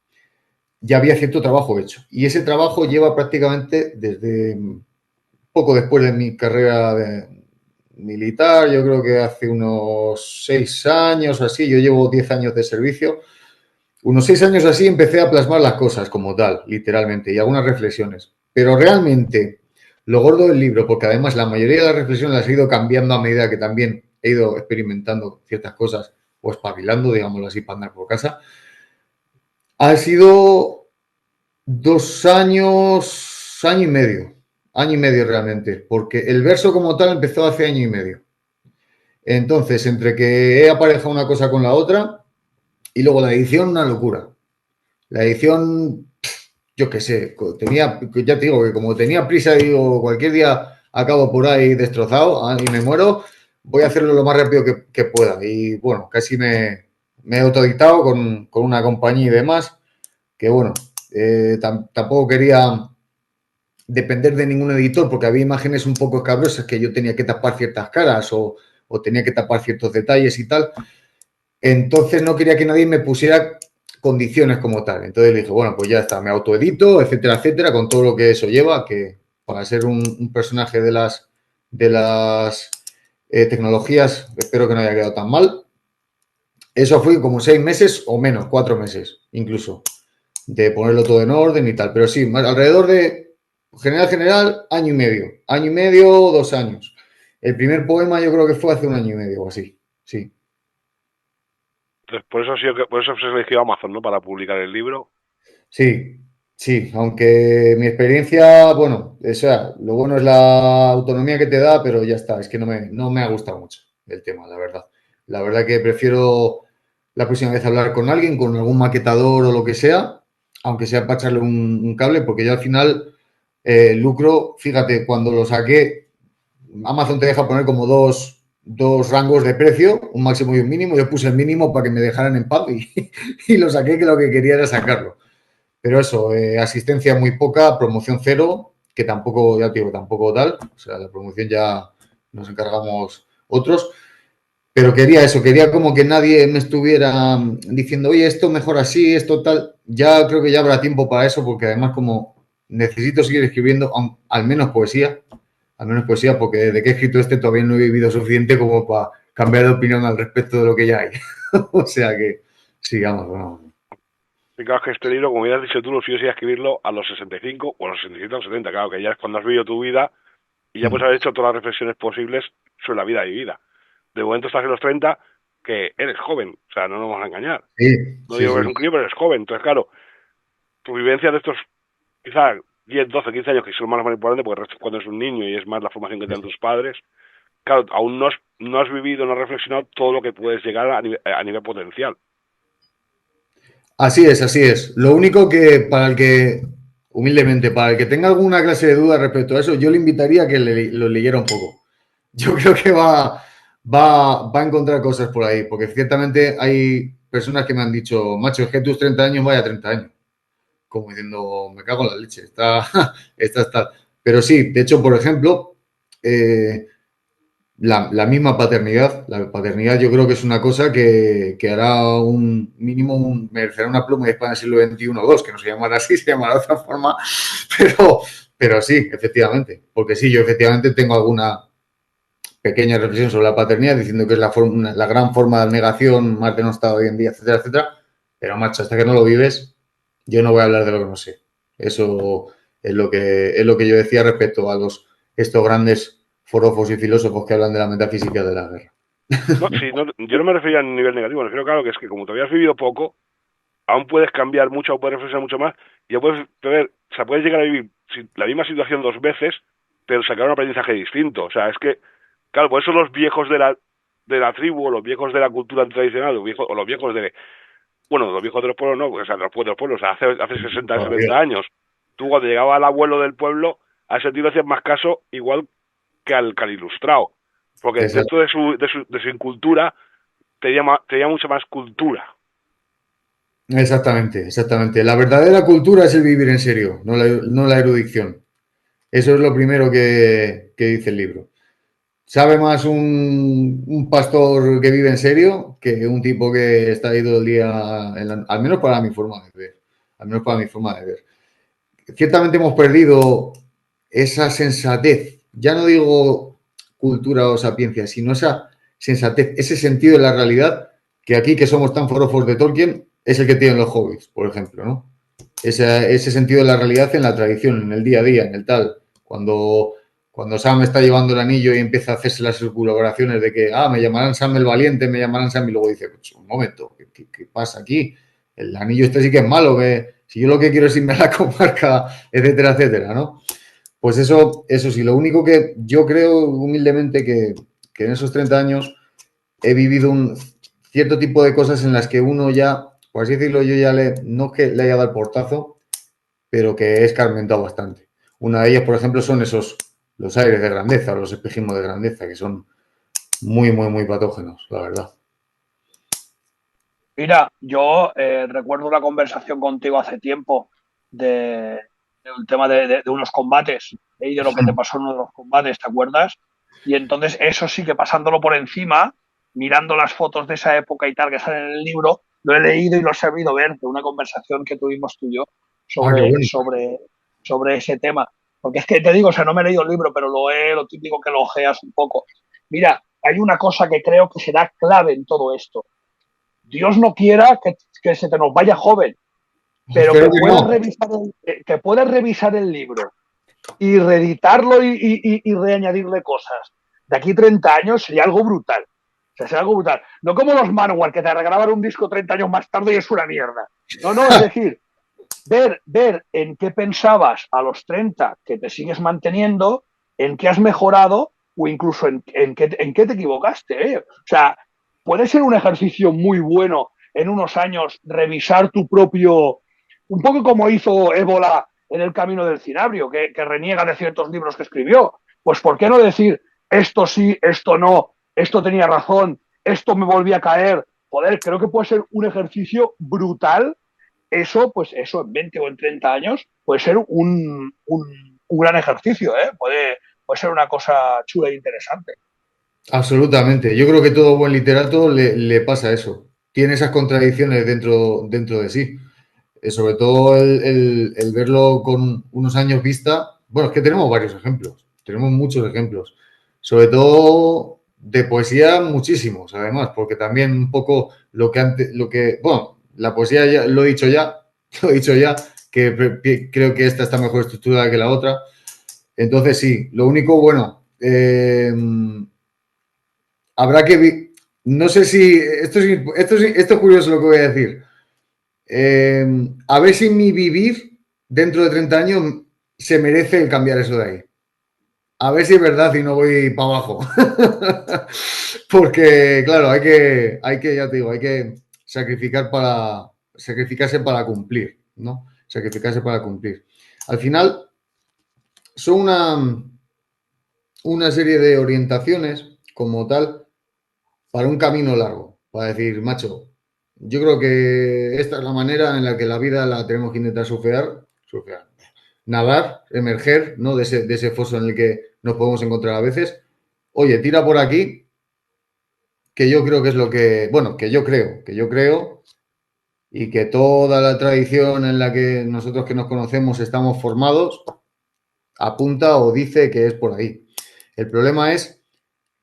Ya había cierto trabajo hecho. Y ese trabajo lleva prácticamente desde poco después de mi carrera militar, yo creo que hace unos 6 años o así, yo llevo 10 años de servicio, unos 6 años así empecé a plasmar las cosas como tal, literalmente, y algunas reflexiones. Pero realmente, lo gordo del libro, porque además la mayoría de las reflexiones las he ido cambiando a medida que también he ido experimentando ciertas cosas o espabilando, digámoslo así, para andar por casa, ha sido 2 años, año y medio realmente, porque el verso como tal empezó hace año y medio. Entonces, entre que he aparejado una cosa con la otra y luego la edición, una locura. La edición, yo qué sé, tenía, ya te digo que como tenía prisa, digo, cualquier día acabo por ahí destrozado y me muero, voy a hacerlo lo más rápido que pueda. Y bueno, casi me he autodictado con una compañía y demás, que bueno, tampoco quería depender de ningún editor porque había imágenes un poco escabrosas que yo tenía que tapar ciertas caras o tenía que tapar ciertos detalles y tal. Entonces no quería que nadie me pusiera condiciones como tal. Entonces le dije, bueno, pues ya está, me autoedito, etcétera, etcétera, con todo lo que eso lleva, que para ser un personaje de las tecnologías, espero que no haya quedado tan mal. Eso fue como 6 meses o menos, 4 meses incluso, de ponerlo todo en orden y tal. Pero sí, alrededor de general, año y medio, 2 años. El primer poema yo creo que fue hace un año y medio o así, sí. Entonces, por eso se eligió Amazon, ¿no? Para publicar el libro. Sí, sí, aunque mi experiencia, bueno, o sea, lo bueno es la autonomía que te da, pero ya está, es que no me ha gustado mucho el tema, la verdad. La verdad que prefiero la próxima vez hablar con alguien, con algún maquetador o lo que sea, aunque sea para echarle un cable, porque yo al final lucro, fíjate, cuando lo saqué, Amazon te deja poner como dos rangos de precio, un máximo y un mínimo, yo puse el mínimo para que me dejaran en paz y lo saqué, que lo que quería era sacarlo. Pero eso, asistencia muy poca, promoción cero, que tampoco, ya te digo, tampoco tal. O sea, la promoción ya nos encargamos otros. Pero quería eso, quería como que nadie me estuviera diciendo, oye, esto mejor así, esto tal. Ya creo que ya habrá tiempo para eso, porque además como necesito seguir escribiendo, al menos poesía, porque desde que he escrito este todavía no he vivido suficiente como para cambiar de opinión al respecto de lo que ya hay. O sea que sigamos, vamos. Y claro, que este libro, como ya has dicho tú, lo suyes a escribirlo a los 65 o a los 67 o 70, claro, que ya es cuando has vivido tu vida y ya puedes haber hecho todas las reflexiones posibles sobre la vida vivida. De momento estás en los 30, que eres joven, o sea, no nos vamos a engañar. Sí, No sí, digo que eres sí. un crío, pero eres joven. Entonces, claro, tu vivencia de estos, quizás 10, 12, 15 años, que son más importantes, porque el resto es cuando eres un niño y es más la formación que te dan tus padres, claro, aún no has vivido, no has reflexionado todo lo que puedes llegar a nivel potencial. Así es, así es. Lo único que para el que, humildemente, para el que tenga alguna clase de duda respecto a eso, yo le invitaría a que lo leyera un poco. Yo creo que va a encontrar cosas por ahí, porque ciertamente hay personas que me han dicho, macho, es que tus 30 años, vaya 30 años. Como diciendo, me cago en la leche, está. Pero sí, de hecho, por ejemplo, eh, la misma paternidad. La paternidad yo creo que es una cosa que hará un mínimo, merecerá una pluma de España del siglo XXI o dos, que no se llamará así, se llamará de otra forma, pero, pero sí, efectivamente, porque sí, yo efectivamente tengo alguna pequeña reflexión sobre la paternidad diciendo que es la gran forma de negación más denostada hoy en día, etcétera, etcétera, pero macho, hasta que no lo vives, yo no voy a hablar de lo que no sé. Eso es lo que yo decía respecto a estos grandes forofos y filósofos que hablan de la metafísica de la guerra. No, sí, no, yo no me refería a nivel negativo, me refiero, claro, que es que como todavía has vivido poco, aún puedes cambiar mucho, aún puedes reflexionar mucho más, y ya puedes ver, o sea, puedes llegar a vivir la misma situación 2 veces, pero sacar un aprendizaje distinto. O sea, es que, claro, por eso los viejos de la tribu, o los viejos de la cultura tradicional, o los viejos bueno, los viejos de los pueblos no, porque, o sea, de los pueblos, o sea, hace 60, Todavía. 70 años, tú cuando llegaba el abuelo del pueblo, a ese tío le hacías más caso igual que al ilustrado, porque Exacto. dentro de su cultura tenía mucha más cultura. Exactamente, exactamente. La verdadera cultura es el vivir en serio, no la erudición. Eso es lo primero que dice el libro. Sabe más un pastor que vive en serio que un tipo que está ahí todo el día, al menos para mi forma de ver. Al menos para mi forma de ver. Ciertamente hemos perdido esa sensatez. Ya no digo cultura o sapiencia, sino esa sensatez, ese sentido de la realidad que aquí, que somos tan forofos de Tolkien, es el que tienen los hobbits, por ejemplo, ¿no? Ese sentido de la realidad en la tradición, en el día a día, en el tal. Cuando Sam está llevando el anillo y empieza a hacerse las colaboraciones de que, me llamarán Sam el Valiente, me llamarán Sam, y luego dice, pues, un momento, ¿qué pasa aquí? el anillo este sí que es malo, que si yo lo que quiero es irme a la comarca, etcétera, etcétera, ¿no? Pues eso sí, lo único que yo creo humildemente que en esos 30 años he vivido un cierto tipo de cosas en las que uno ya, por así decirlo, yo ya no es que le haya dado el portazo, pero que he escarmentado bastante. Una de ellas, por ejemplo, son los aires de grandeza, los espejismos de grandeza, que son muy, muy, muy patógenos, la verdad. Mira, yo recuerdo una conversación contigo hace tiempo del tema de unos combates y de lo que te pasó en uno de los combates, ¿te acuerdas? Y entonces eso sí que pasándolo por encima, mirando las fotos de esa época y tal que salen en el libro, lo he leído y lo he sabido ver de una conversación que tuvimos tú y yo Ah, qué bueno. sobre ese tema. Porque es que te digo, o sea, no me he leído el libro, pero lo típico que lo ojeas un poco. Mira, hay una cosa que creo que será clave en todo esto. Dios no quiera que se te nos vaya joven, pero Espero que no. que puedas revisar el libro y reeditarlo y reañadirle cosas. De aquí 30 años sería algo brutal. O sea, sería algo brutal. No como los Manowar, que te regalaban un disco 30 años más tarde y es una mierda. No, no, es decir, ver en qué pensabas a los 30 que te sigues manteniendo, en qué has mejorado o incluso en qué te equivocaste. ¿Eh? O sea, puede ser un ejercicio muy bueno en unos años revisar tu propio, un poco como hizo Ébola en El Camino del Cinabrio, que reniega de ciertos libros que escribió. Pues ¿por qué no decir esto sí, esto no, esto tenía razón, esto me volví a caer? Joder, creo que puede ser un ejercicio brutal eso, pues eso en 20 o en 30 años puede ser un gran ejercicio, ¿eh? Puede ser una cosa chula e interesante. Absolutamente. Yo creo que todo buen literato le pasa eso. Tiene esas contradicciones dentro de sí. Sobre todo el verlo con unos años vista. Bueno, es que tenemos varios ejemplos. Tenemos muchos ejemplos. Sobre todo de poesía, muchísimos, además, porque también un poco bueno, la poesía ya lo he dicho ya, lo he dicho ya, que creo que esta está mejor estructurada que la otra. Entonces, sí, lo único, bueno, habrá que. No sé si. Esto es curioso lo que voy a decir. A ver si mi vivir dentro de 30 años se merece el cambiar eso de ahí. A ver si es verdad y no voy para abajo. Porque, claro, ya te digo, hay que sacrificarse para cumplir, ¿no? Sacrificarse para cumplir. Al final, son una serie de orientaciones como tal para un camino largo, para decir, macho, yo creo que esta es la manera en la que la vida la tenemos que intentar surfear, nadar, emerger, ¿no? De ese foso en el que nos podemos encontrar a veces. Oye, tira por aquí, que yo creo que es lo que, bueno, que yo creo, y que toda la tradición en la que nosotros que nos conocemos estamos formados, apunta o dice que es por ahí. El problema es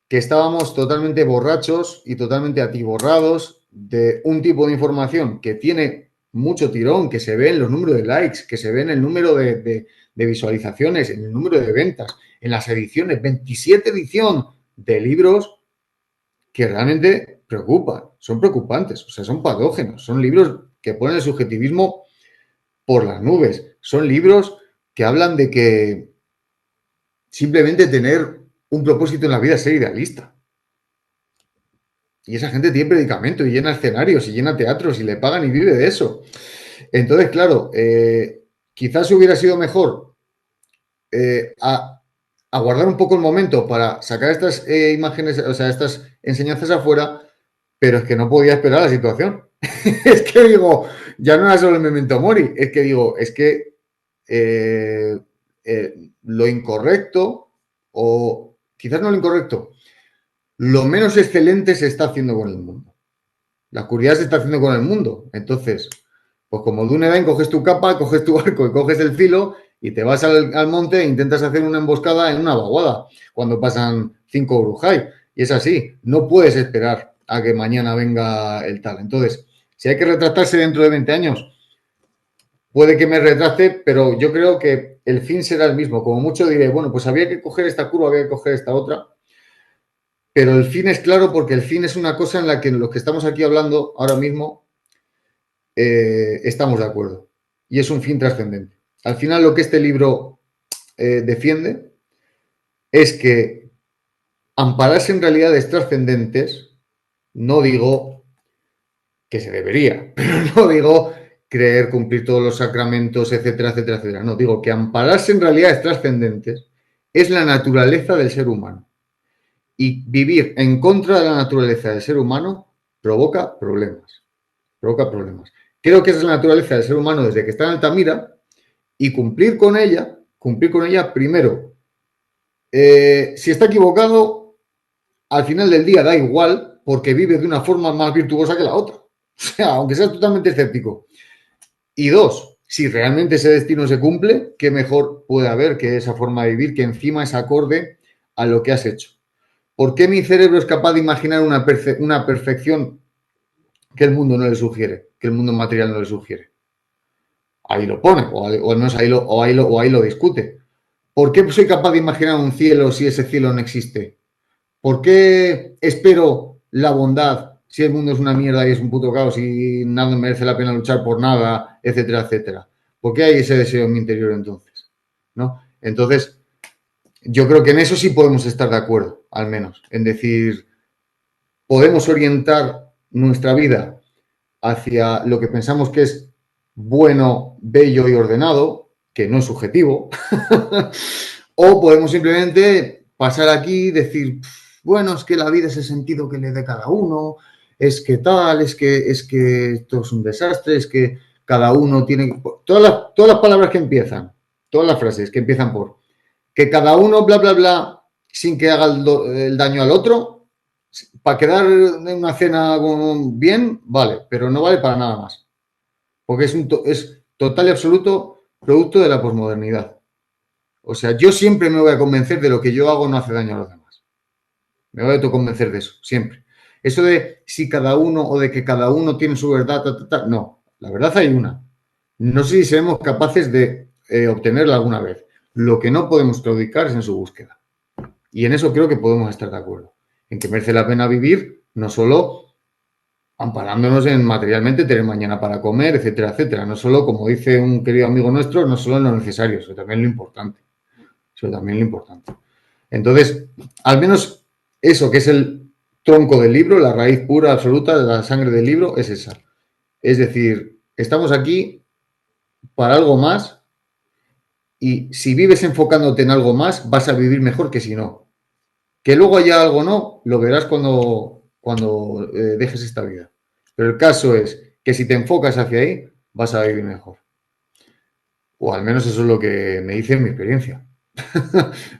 que estábamos totalmente borrachos y totalmente atiborrados de un tipo de información que tiene mucho tirón, que se ve en los números de likes, que se ve en el número de visualizaciones, en el número de ventas, en las ediciones, 27 edición de libros que realmente preocupan, son preocupantes, o sea, son patógenos, son libros que ponen el subjetivismo por las nubes, son libros que hablan de que simplemente tener un propósito en la vida es ser idealista. Y esa gente tiene predicamento y llena escenarios y llena teatros y le pagan y vive de eso. Entonces, claro, quizás hubiera sido mejor aguardar un poco el momento para sacar estas imágenes, o sea, estas enseñanzas afuera, pero es que no podía esperar la situación. Es que digo, ya no era solo el memento mori, es que digo, es que lo incorrecto, o quizás no lo incorrecto, lo menos excelente se está haciendo con el mundo. La oscuridad se está haciendo con el mundo. Entonces, pues como Dunedain, coges tu capa, coges tu arco y coges el filo y te vas al monte e intentas hacer una emboscada en una vaguada cuando pasan 5 Urujai. Y es así, no puedes esperar a que mañana venga el tal. Entonces, si hay que retractarse dentro de 20 años, puede que me retracte, pero yo creo que el fin será el mismo. Como mucho diré, bueno, pues había que coger esta curva, había que coger esta otra. Pero el fin es claro porque el fin es una cosa en la que los que estamos aquí hablando ahora mismo estamos de acuerdo. Y es un fin trascendente. Al final, lo que este libro defiende es que ampararse en realidades trascendentes, no digo que se debería, pero no digo creer, cumplir todos los sacramentos, etcétera, etcétera, etcétera. No, digo que ampararse en realidades trascendentes es la naturaleza del ser humano. Y vivir en contra de la naturaleza del ser humano provoca problemas. Provoca problemas. Creo que esa es la naturaleza del ser humano desde que está en Altamira, y cumplir con ella, primero, si está equivocado, al final del día da igual, porque vive de una forma más virtuosa que la otra. O sea, aunque seas totalmente escéptico. Y dos, si realmente ese destino se cumple, qué mejor puede haber que esa forma de vivir que encima es acorde a lo que has hecho. ¿Por qué mi cerebro es capaz de imaginar una perfección que el mundo no le sugiere, que el mundo material no le sugiere? Ahí lo pone, o al menos ahí lo discute. ¿Por qué soy capaz de imaginar un cielo si ese cielo no existe? ¿Por qué espero la bondad si el mundo es una mierda y es un puto caos y nada merece la pena luchar por nada, etcétera, etcétera? ¿Por qué hay ese deseo en mi interior entonces? ¿No? Entonces, yo creo que en eso sí podemos estar de acuerdo, al menos, en decir, podemos orientar nuestra vida hacia lo que pensamos que es bueno, bello y ordenado, que no es subjetivo, o podemos simplemente pasar aquí y decir, bueno, es que la vida es el sentido que le dé cada uno, es que tal, es que esto es un desastre, es que cada uno tiene... Todas las palabras que empiezan, todas las frases que empiezan por que cada uno bla, bla, bla, sin que haga el daño al otro, para quedar en una cena bien, vale, pero no vale para nada más. Porque es total y absoluto producto de la posmodernidad. O sea, yo siempre me voy a convencer de lo que yo hago no hace daño a los demás. Me voy a convencer de eso, siempre. Eso de si cada uno o de que cada uno tiene su verdad, no, la verdad hay una. No sé si seremos capaces de obtenerla alguna vez. Lo que no podemos claudicar es en su búsqueda. Y en eso creo que podemos estar de acuerdo. En que merece la pena vivir, no solo amparándonos en materialmente tener mañana para comer, etcétera, etcétera. No solo, como dice un querido amigo nuestro, no solo en lo necesario, eso también es lo importante. Eso también es lo importante. Entonces, al menos eso que es el tronco del libro, la raíz pura, absoluta de la sangre del libro, es esa. Es decir, estamos aquí para algo más. Y si vives enfocándote en algo más, vas a vivir mejor que si no. Que luego haya algo no, lo verás cuando dejes esta vida. Pero el caso es que si te enfocas hacia ahí, vas a vivir mejor. O al menos eso es lo que me dice en mi experiencia.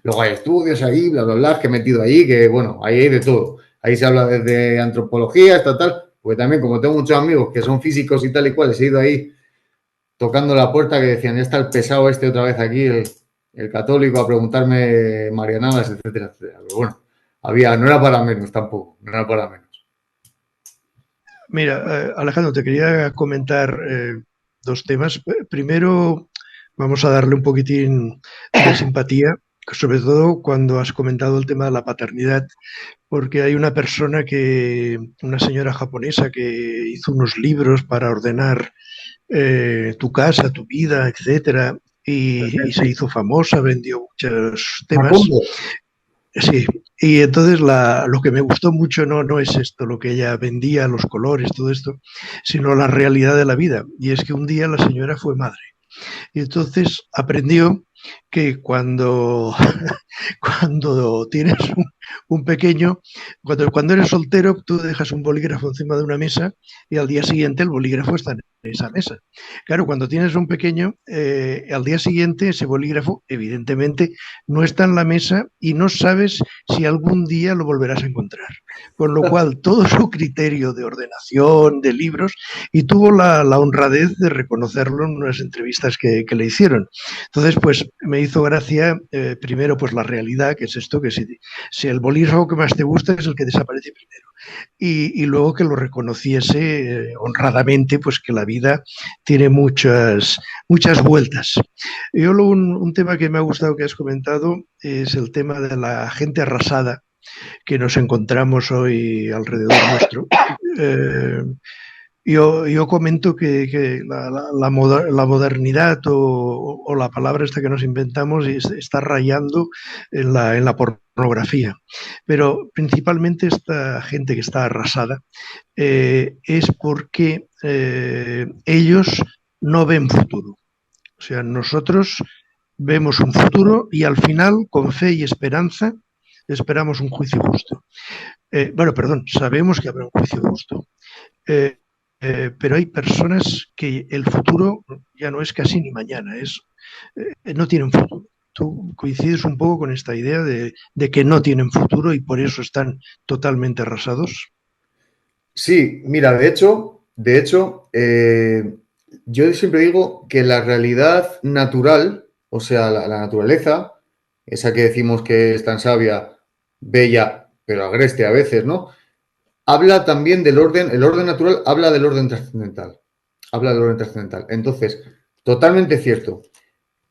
Luego hay estudios ahí, bla, bla, bla, que he metido ahí, que bueno, ahí hay de todo. Ahí se habla desde antropología hasta tal, porque también como tengo muchos amigos que son físicos y tal y cual, he ido ahí tocando la puerta que decían, ya está el pesado este otra vez aquí, el católico, a preguntarme marianadas, etcétera, etcétera. Pero bueno, no era para menos tampoco, no era para menos. Mira, Alejandro, te quería comentar dos temas. Primero, vamos a darle un poquitín de simpatía, sobre todo cuando has comentado el tema de la paternidad, porque hay una una señora japonesa que hizo unos libros para ordenar tu casa, tu vida, etcétera, y se hizo famosa, vendió muchos temas. Sí, y entonces lo que me gustó mucho no es esto, lo que ella vendía, los colores, todo esto, sino la realidad de la vida. Y es que un día la señora fue madre. Y entonces aprendió que cuando tienes un pequeño, cuando eres soltero, tú dejas un bolígrafo encima de una mesa y al día siguiente el bolígrafo está en esa mesa. Claro, cuando tienes un pequeño, al día siguiente ese bolígrafo evidentemente no está en la mesa y no sabes si algún día lo volverás a encontrar. Con lo cual, todo su criterio de ordenación, de libros, y tuvo la honradez de reconocerlo en unas entrevistas que le hicieron. Entonces, pues me hizo gracia, primero, pues la realidad, que es esto, que si el bolígrafo que más te gusta es el que desaparece primero. Y luego que lo reconociese honradamente, pues que la vida tiene muchas vueltas. Yo un tema que me ha gustado que has comentado es el tema de la gente arrasada que nos encontramos hoy alrededor nuestro. Yo comento que la modernidad o la palabra esta que nos inventamos está rayando en la pornografía. Pero principalmente esta gente que está arrasada es porque ellos no ven futuro. O sea, nosotros vemos un futuro y al final, con fe y esperanza, esperamos un juicio justo. Sabemos que habrá un juicio justo. Pero hay personas que el futuro ya no es casi ni mañana, no tienen futuro. Tú coincides un poco con esta idea de que no tienen futuro y por eso están totalmente arrasados. Sí, mira, de hecho, yo siempre digo que la realidad natural, o sea, la naturaleza, esa que decimos que es tan sabia, bella, pero agreste a veces, ¿no? Habla también del orden, el orden natural habla del orden trascendental. Habla del orden trascendental. Entonces, totalmente cierto.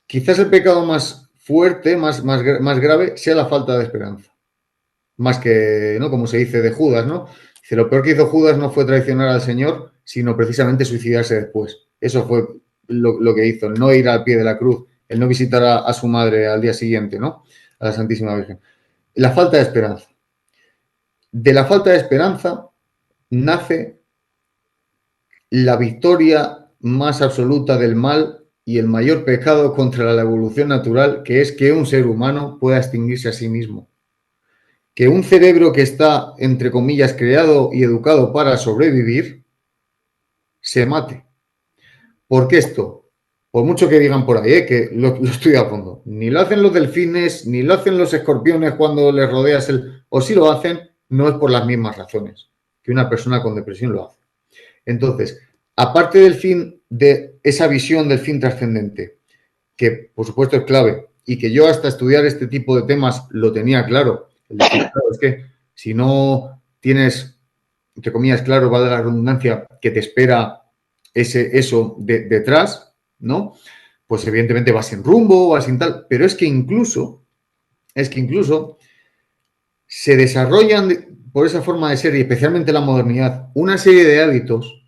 Quizás el pecado más fuerte, más grave, sea la falta de esperanza. Más que, ¿no? Como se dice de Judas, ¿no? Dice, lo peor que hizo Judas no fue traicionar al Señor, sino precisamente suicidarse después. Eso fue lo que hizo, el no ir al pie de la cruz, el no visitar a su madre al día siguiente, ¿no? A la Santísima Virgen. La falta de esperanza. De la falta de esperanza nace la victoria más absoluta del mal y el mayor pecado contra la evolución natural, que es que un ser humano pueda extinguirse a sí mismo. Que un cerebro que está, entre comillas, creado y educado para sobrevivir, se mate. ¿Por qué esto? Por mucho que digan por ahí, que lo estudio a fondo. Ni lo hacen los delfines, ni lo hacen los escorpiones cuando les rodeas o si lo hacen, no es por las mismas razones que una persona con depresión lo hace. Entonces, aparte del fin, de esa visión del fin trascendente, que por supuesto es clave, y que yo hasta estudiar este tipo de temas lo tenía claro. Es decir, claro, es que si no tienes, entre comillas, claro, vale la redundancia, que te espera eso detrás, ¿no? Pues evidentemente vas sin rumbo, vas sin tal, pero es que incluso se desarrollan por esa forma de ser y especialmente la modernidad una serie de hábitos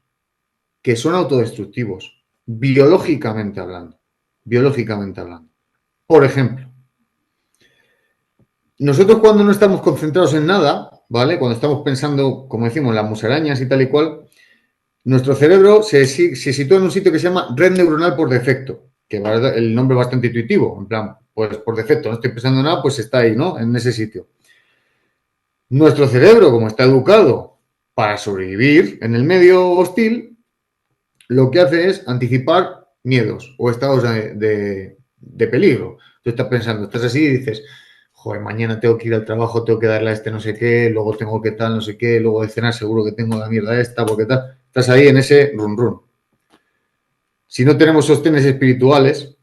que son autodestructivos, biológicamente hablando. Por ejemplo, nosotros cuando no estamos concentrados en nada, ¿vale? Cuando estamos pensando, como decimos, en las musarañas y tal y cual, nuestro cerebro se sitúa en un sitio que se llama red neuronal por defecto, que el nombre es bastante intuitivo, en plan, pues por defecto, no estoy pensando en nada, pues está ahí, ¿no? En ese sitio. Nuestro cerebro, como está educado para sobrevivir en el medio hostil, lo que hace es anticipar miedos o estados de peligro. Tú estás pensando, estás así y dices, joder, mañana tengo que ir al trabajo, tengo que darle a este no sé qué, luego tengo que tal, no sé qué, luego de cenar seguro que tengo la mierda esta, porque tal. Estás ahí en ese run. Si no tenemos sostenes espirituales,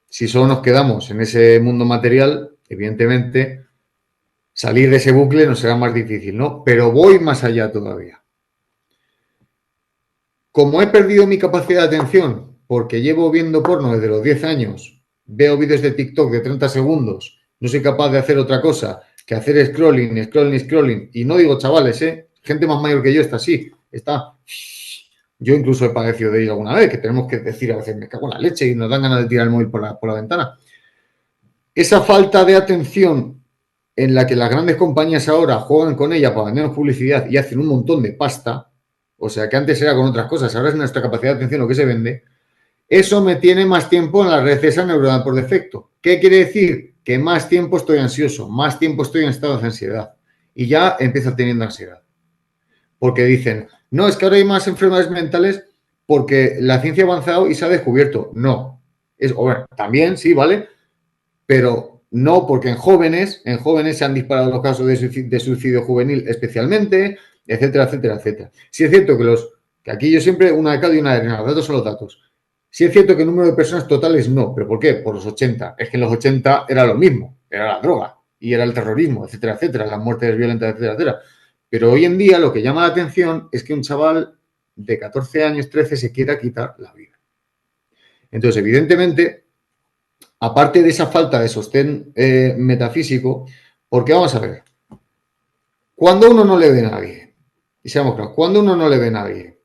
si solo nos quedamos en ese mundo material, evidentemente salir de ese bucle nos será más difícil, ¿no? Pero voy más allá todavía. Como he perdido mi capacidad de atención, porque llevo viendo porno desde los 10 años, veo vídeos de TikTok de 30 segundos, no soy capaz de hacer otra cosa que hacer scrolling, y no digo chavales, gente más mayor que yo está así, yo incluso he padecido de ello alguna vez, que tenemos que decir a veces me cago en la leche y nos dan ganas de tirar el móvil por la ventana. Esa falta de atención en la que las grandes compañías ahora juegan con ella para vendernos publicidad y hacen un montón de pasta, o sea que antes era con otras cosas, ahora es nuestra capacidad de atención lo que se vende, eso me tiene más tiempo en la red esa neuronal por defecto. ¿Qué quiere decir? Que más tiempo estoy ansioso, más tiempo estoy en estado de ansiedad y ya empiezo teniendo ansiedad. Porque dicen, no, es que ahora hay más enfermedades mentales porque la ciencia ha avanzado y se ha descubierto. No. Bueno, también, sí, ¿vale? Pero no, porque en jóvenes se han disparado los casos de suicidio juvenil especialmente, etcétera. Sí es cierto que aquí yo siempre una de cal y una de arena, los datos son los datos. Sí es cierto que el número de personas totales no, pero ¿por qué? Por los 80. Es que en los 80 era lo mismo, era la droga y era el terrorismo, etcétera, las muertes violentas, etcétera. Pero hoy en día lo que llama la atención es que un chaval de 14 años, 13, se quiera quitar la vida. Entonces, evidentemente, aparte de esa falta de sostén metafísico, porque vamos a ver, cuando uno no le ve a nadie, y seamos claros, cuando uno no le ve a nadie,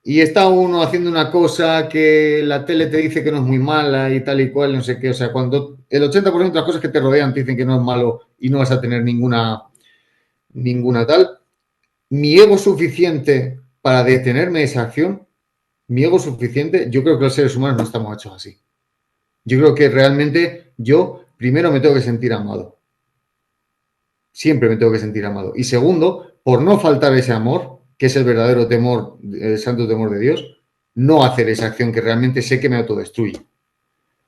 y está uno haciendo una cosa que la tele te dice que no es muy mala y tal y cual, no sé qué. O sea, cuando el 80% de las cosas que te rodean te dicen que no es malo y no vas a tener ninguna tal, mi ego suficiente para detenerme esa acción, mi ego suficiente, yo creo que los seres humanos no estamos hechos así. Yo creo que realmente yo primero me tengo que sentir amado. Siempre me tengo que sentir amado. Y segundo, por no faltar ese amor, que es el verdadero temor, el santo temor de Dios, no hacer esa acción que realmente sé que me autodestruye.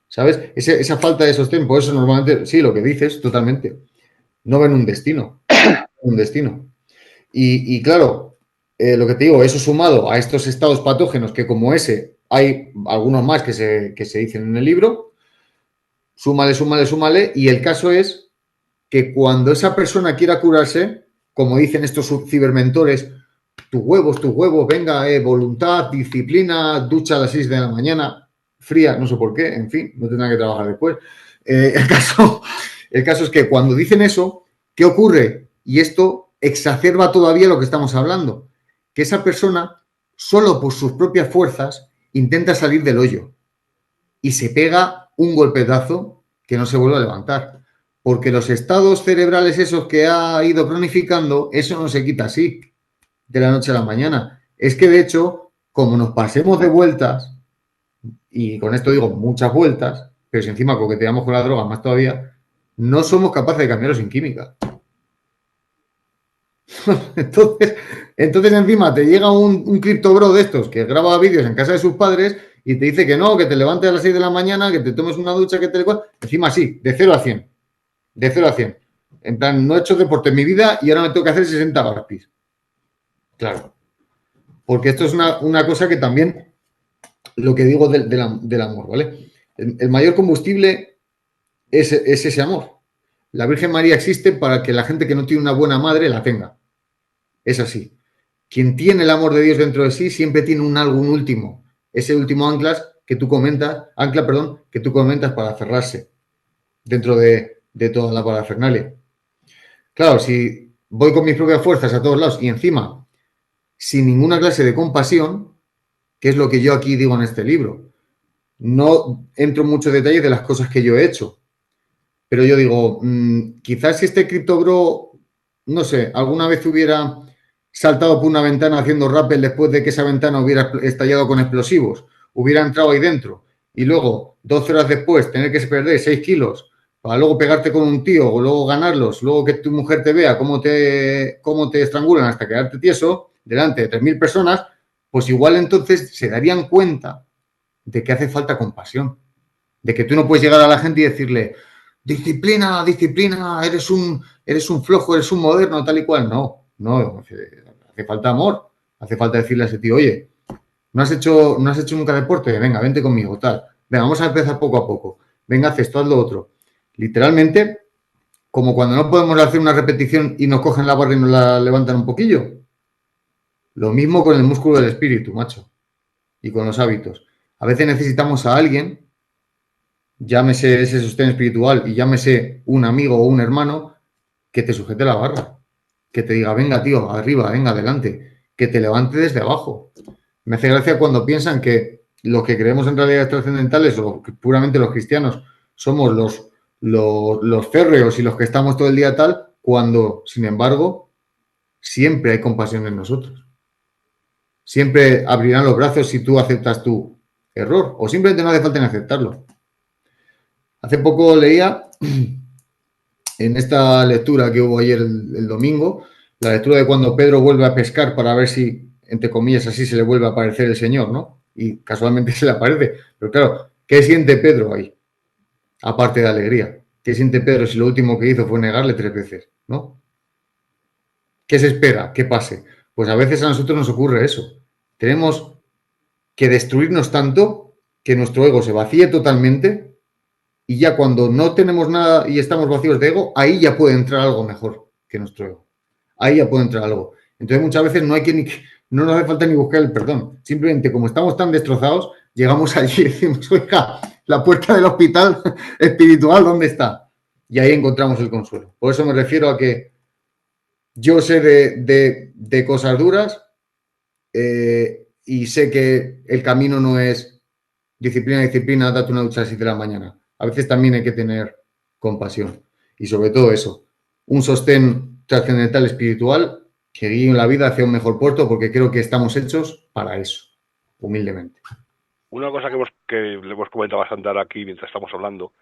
¿Sabes? Esa falta de sostén, por eso normalmente, sí, lo que dices, totalmente. No ven un destino. Un destino. Y claro, lo que te digo, eso sumado a estos estados patógenos que como ese, hay algunos más que se dicen en el libro, súmale, y el caso es que cuando esa persona quiera curarse, como dicen estos cibermentores, tus huevos, venga, voluntad, disciplina, ducha a las 6 de la mañana, fría, no sé por qué, en fin, no tendrá que trabajar después. El caso es que cuando dicen eso, ¿qué ocurre? Y esto exacerba todavía lo que estamos hablando, que esa persona, solo por sus propias fuerzas, intenta salir del hoyo y se pega un golpetazo que no se vuelve a levantar. Porque los estados cerebrales esos que ha ido cronificando, eso no se quita así, de la noche a la mañana. Es que, de hecho, como nos pasemos de vueltas, y con esto digo muchas vueltas, pero si encima coqueteamos con la droga más todavía, no somos capaces de cambiarlo sin química. entonces encima te llega un cripto bro de estos que graba vídeos en casa de sus padres y te dice que no, que te levantes a las 6 de la mañana, que te tomes una ducha, que te le... Encima sí, de 0 a 100. De 0 a 100. En plan, no he hecho deporte en mi vida y ahora me tengo que hacer 60 burpees. Claro. Porque esto es una cosa que también, lo que digo del amor, ¿vale? El mayor combustible es ese amor. La Virgen María existe para que la gente que no tiene una buena madre la tenga. Es así. Quien tiene el amor de Dios dentro de sí siempre tiene un último. Ese último ancla que tú comentas para aferrarse dentro de toda la parafernalia. Claro, si voy con mis propias fuerzas a todos lados y encima sin ninguna clase de compasión, que es lo que yo aquí digo en este libro, no entro en muchos detalles de las cosas que yo he hecho, pero yo digo, quizás si este criptobro, no sé, alguna vez hubiera saltado por una ventana haciendo rappel después de que esa ventana hubiera estallado con explosivos, hubiera entrado ahí dentro y luego 12 horas después tener que perder 6 kilos para luego pegarte con un tío o luego ganarlos, luego que tu mujer te vea cómo te estrangulan hasta quedarte tieso delante de 3.000 personas, pues igual entonces se darían cuenta de que hace falta compasión, de que tú no puedes llegar a la gente y decirle disciplina, eres un flojo, eres un moderno, tal y cual. No, hace falta amor, hace falta decirle a ese tío, oye, no has hecho nunca deporte, venga, vente conmigo, tal. Venga, vamos a empezar poco a poco. Venga, haz esto, haz lo otro. Literalmente, como cuando no podemos hacer una repetición y nos cogen la barra y nos la levantan un poquillo. Lo mismo con el músculo del espíritu, macho, y con los hábitos. A veces necesitamos a alguien, llámese ese sostén espiritual y llámese un amigo o un hermano, que te sujete la barra, que te diga, venga, tío, arriba, venga, adelante, que te levante desde abajo. Me hace gracia cuando piensan que los que creemos en realidades trascendentales o puramente los cristianos somos los férreos y los que estamos todo el día tal, cuando, sin embargo, siempre hay compasión en nosotros. Siempre abrirán los brazos si tú aceptas tu error o simplemente no hace falta en aceptarlo. Hace poco leía en esta lectura que hubo ayer el domingo, la lectura de cuando Pedro vuelve a pescar para ver si, entre comillas, así se le vuelve a aparecer el Señor, ¿no? Y casualmente se le aparece. Pero claro, ¿qué siente Pedro ahí? Aparte de alegría. ¿Qué siente Pedro si lo último que hizo fue negarle 3 veces, ¿no? ¿Qué se espera? ¿Qué pase? Pues a veces a nosotros nos ocurre eso. Tenemos que destruirnos tanto que nuestro ego se vacíe totalmente y ya cuando no tenemos nada y estamos vacíos de ego, ahí ya puede entrar algo mejor que nuestro ego. Ahí ya puede entrar algo. Entonces muchas veces no nos hace falta ni buscar el perdón. Simplemente como estamos tan destrozados, llegamos allí y decimos, oiga, la puerta del hospital espiritual, ¿dónde está? Y ahí encontramos el consuelo. Por eso me refiero a que yo sé de cosas duras y sé que el camino no es disciplina, date una ducha a las 7 de la mañana. A veces también hay que tener compasión. Y sobre todo eso, un sostén trascendental espiritual que guíe en la vida hacia un mejor puerto, porque creo que estamos hechos para eso, humildemente. Una cosa que le hemos comentado bastante ahora aquí mientras estamos hablando,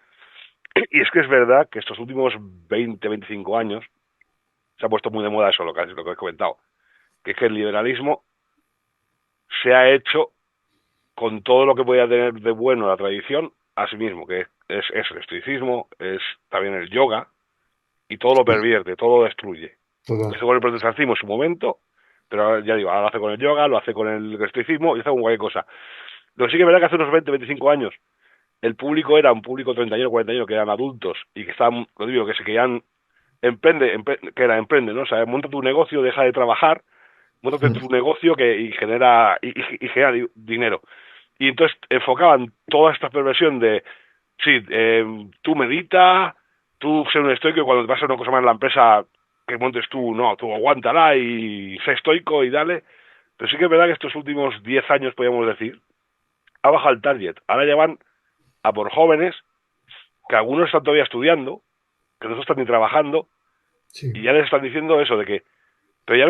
y es que es verdad que estos últimos 20, 25 años se ha puesto muy de moda eso, lo que has comentado, que es que el liberalismo se ha hecho con todo lo que podía tener de bueno la tradición a sí mismo, que es el estoicismo, es también el yoga, y todo lo pervierte, todo lo destruye. Todo. Lo hizo con el protestantismo en su momento, pero ahora, ya digo, ahora lo hace con el yoga, lo hace con el estoicismo y hace con cualquier cosa. Lo que sí que es verdad que hace unos 20, 25 años el público era un público 31, 41, que eran adultos y que estaban, lo digo, que se querían emprende, ¿no? O sea, monta tu negocio, deja de trabajar, monta tu negocio y genera dinero. Y entonces enfocaban toda esta perversión de, sí, tú medita, tú sé un estoico y cuando te pasa una cosa más en la empresa que montes tú, no, tú aguántala y sé estoico y dale. Pero sí que es verdad que estos últimos 10 años, podríamos decir, ha bajado el target. Ahora ya van a por jóvenes que algunos están todavía estudiando, que no están ni trabajando, Sí. y ya les están diciendo eso de que, pero ya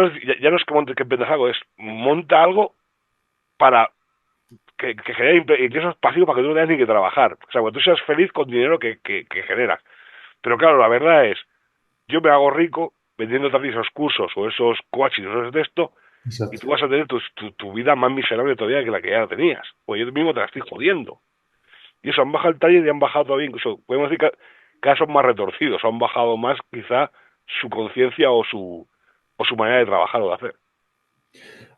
no es que monte que emprendas algo, es monta algo para que genere ingresos pasivos para que tú no tengas ni que trabajar. O sea, cuando tú seas feliz con dinero que generas. Pero claro, la verdad es, yo me hago rico vendiendo también esos cursos o esos coaching o esos de esto, Exacto. y tú vas a tener tu vida más miserable todavía que la que ya tenías. Pues yo mismo te la estoy jodiendo. Y eso, han bajado el taller y han bajado todavía, incluso podemos decir que cada son más retorcidos, han bajado más quizá su conciencia o su manera de trabajar o de hacer.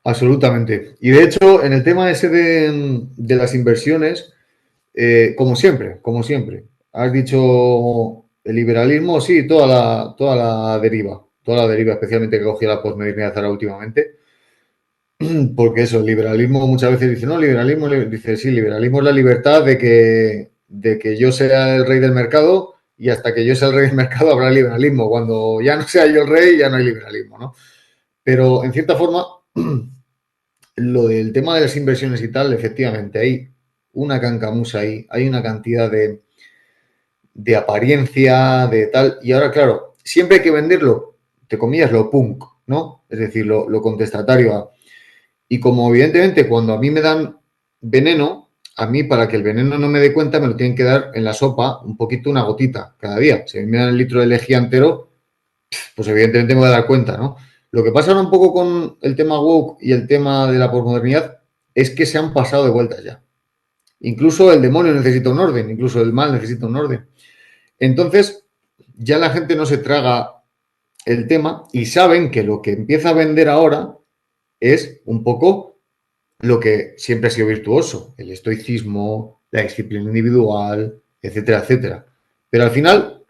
Absolutamente. Y de hecho, en el tema ese de las inversiones, como siempre, has dicho el liberalismo, sí, toda la deriva, especialmente que cogió la posmodernidad ahora últimamente, porque eso, el liberalismo muchas veces dice, no, dice, sí, liberalismo es la libertad de que yo sea el rey del mercado y hasta que yo sea el rey del mercado habrá liberalismo. Cuando ya no sea yo el rey, ya no hay liberalismo, ¿no? Pero en cierta forma, lo del tema de las inversiones y tal, efectivamente, hay una cancamusa ahí, hay una cantidad de apariencia, de tal, y ahora, claro, siempre hay que venderlo, te comillas, lo punk, ¿no? Es decir, lo contestatario a... Y como evidentemente cuando a mí me dan veneno, a mí para que el veneno no me dé cuenta me lo tienen que dar en la sopa un poquito, una gotita cada día. Si a mí me dan el litro de lejía entero, pues evidentemente me voy a dar cuenta, ¿no? Lo que pasa ahora un poco con el tema woke y el tema de la posmodernidad es que se han pasado de vueltas ya. Incluso el demonio necesita un orden, incluso el mal necesita un orden. Entonces, ya la gente no se traga el tema y saben que lo que empieza a vender ahora es un poco lo que siempre ha sido virtuoso, el estoicismo, la disciplina individual, etcétera, etcétera. Pero al final,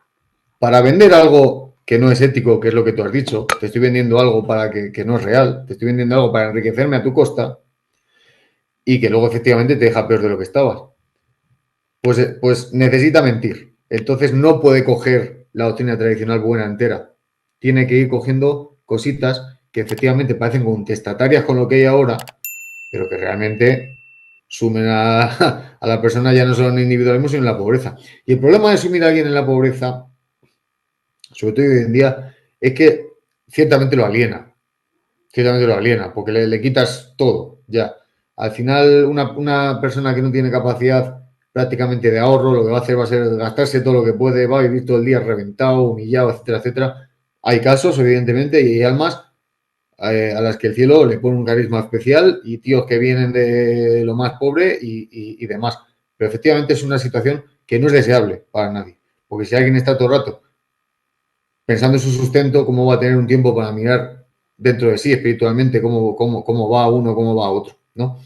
para vender algo que no es ético, que es lo que tú has dicho, te estoy vendiendo algo para que no es real, te estoy vendiendo algo para enriquecerme a tu costa y que luego efectivamente te deja peor de lo que estabas. Pues necesita mentir. Entonces no puede coger la doctrina tradicional buena entera. Tiene que ir cogiendo cositas que efectivamente parecen contestatarias con lo que hay ahora, pero que realmente sumen a la persona ya no solo en el individualismo, sino en la pobreza. Y el problema de sumir a alguien en la pobreza, sobre todo hoy en día, es que ciertamente lo aliena. Ciertamente lo aliena, porque le quitas todo, ya. Al final, una persona que no tiene capacidad prácticamente de ahorro, lo que va a hacer va a ser gastarse todo lo que puede, va a vivir todo el día reventado, humillado, etcétera, etcétera. Hay casos, evidentemente, y hay almas a las que el cielo le pone un carisma especial y tíos que vienen de lo más pobre y demás. Pero efectivamente es una situación que no es deseable para nadie. Porque si alguien está todo el rato pensando en su sustento, ¿cómo va a tener un tiempo para mirar dentro de sí espiritualmente cómo va uno, cómo va otro? ¿No?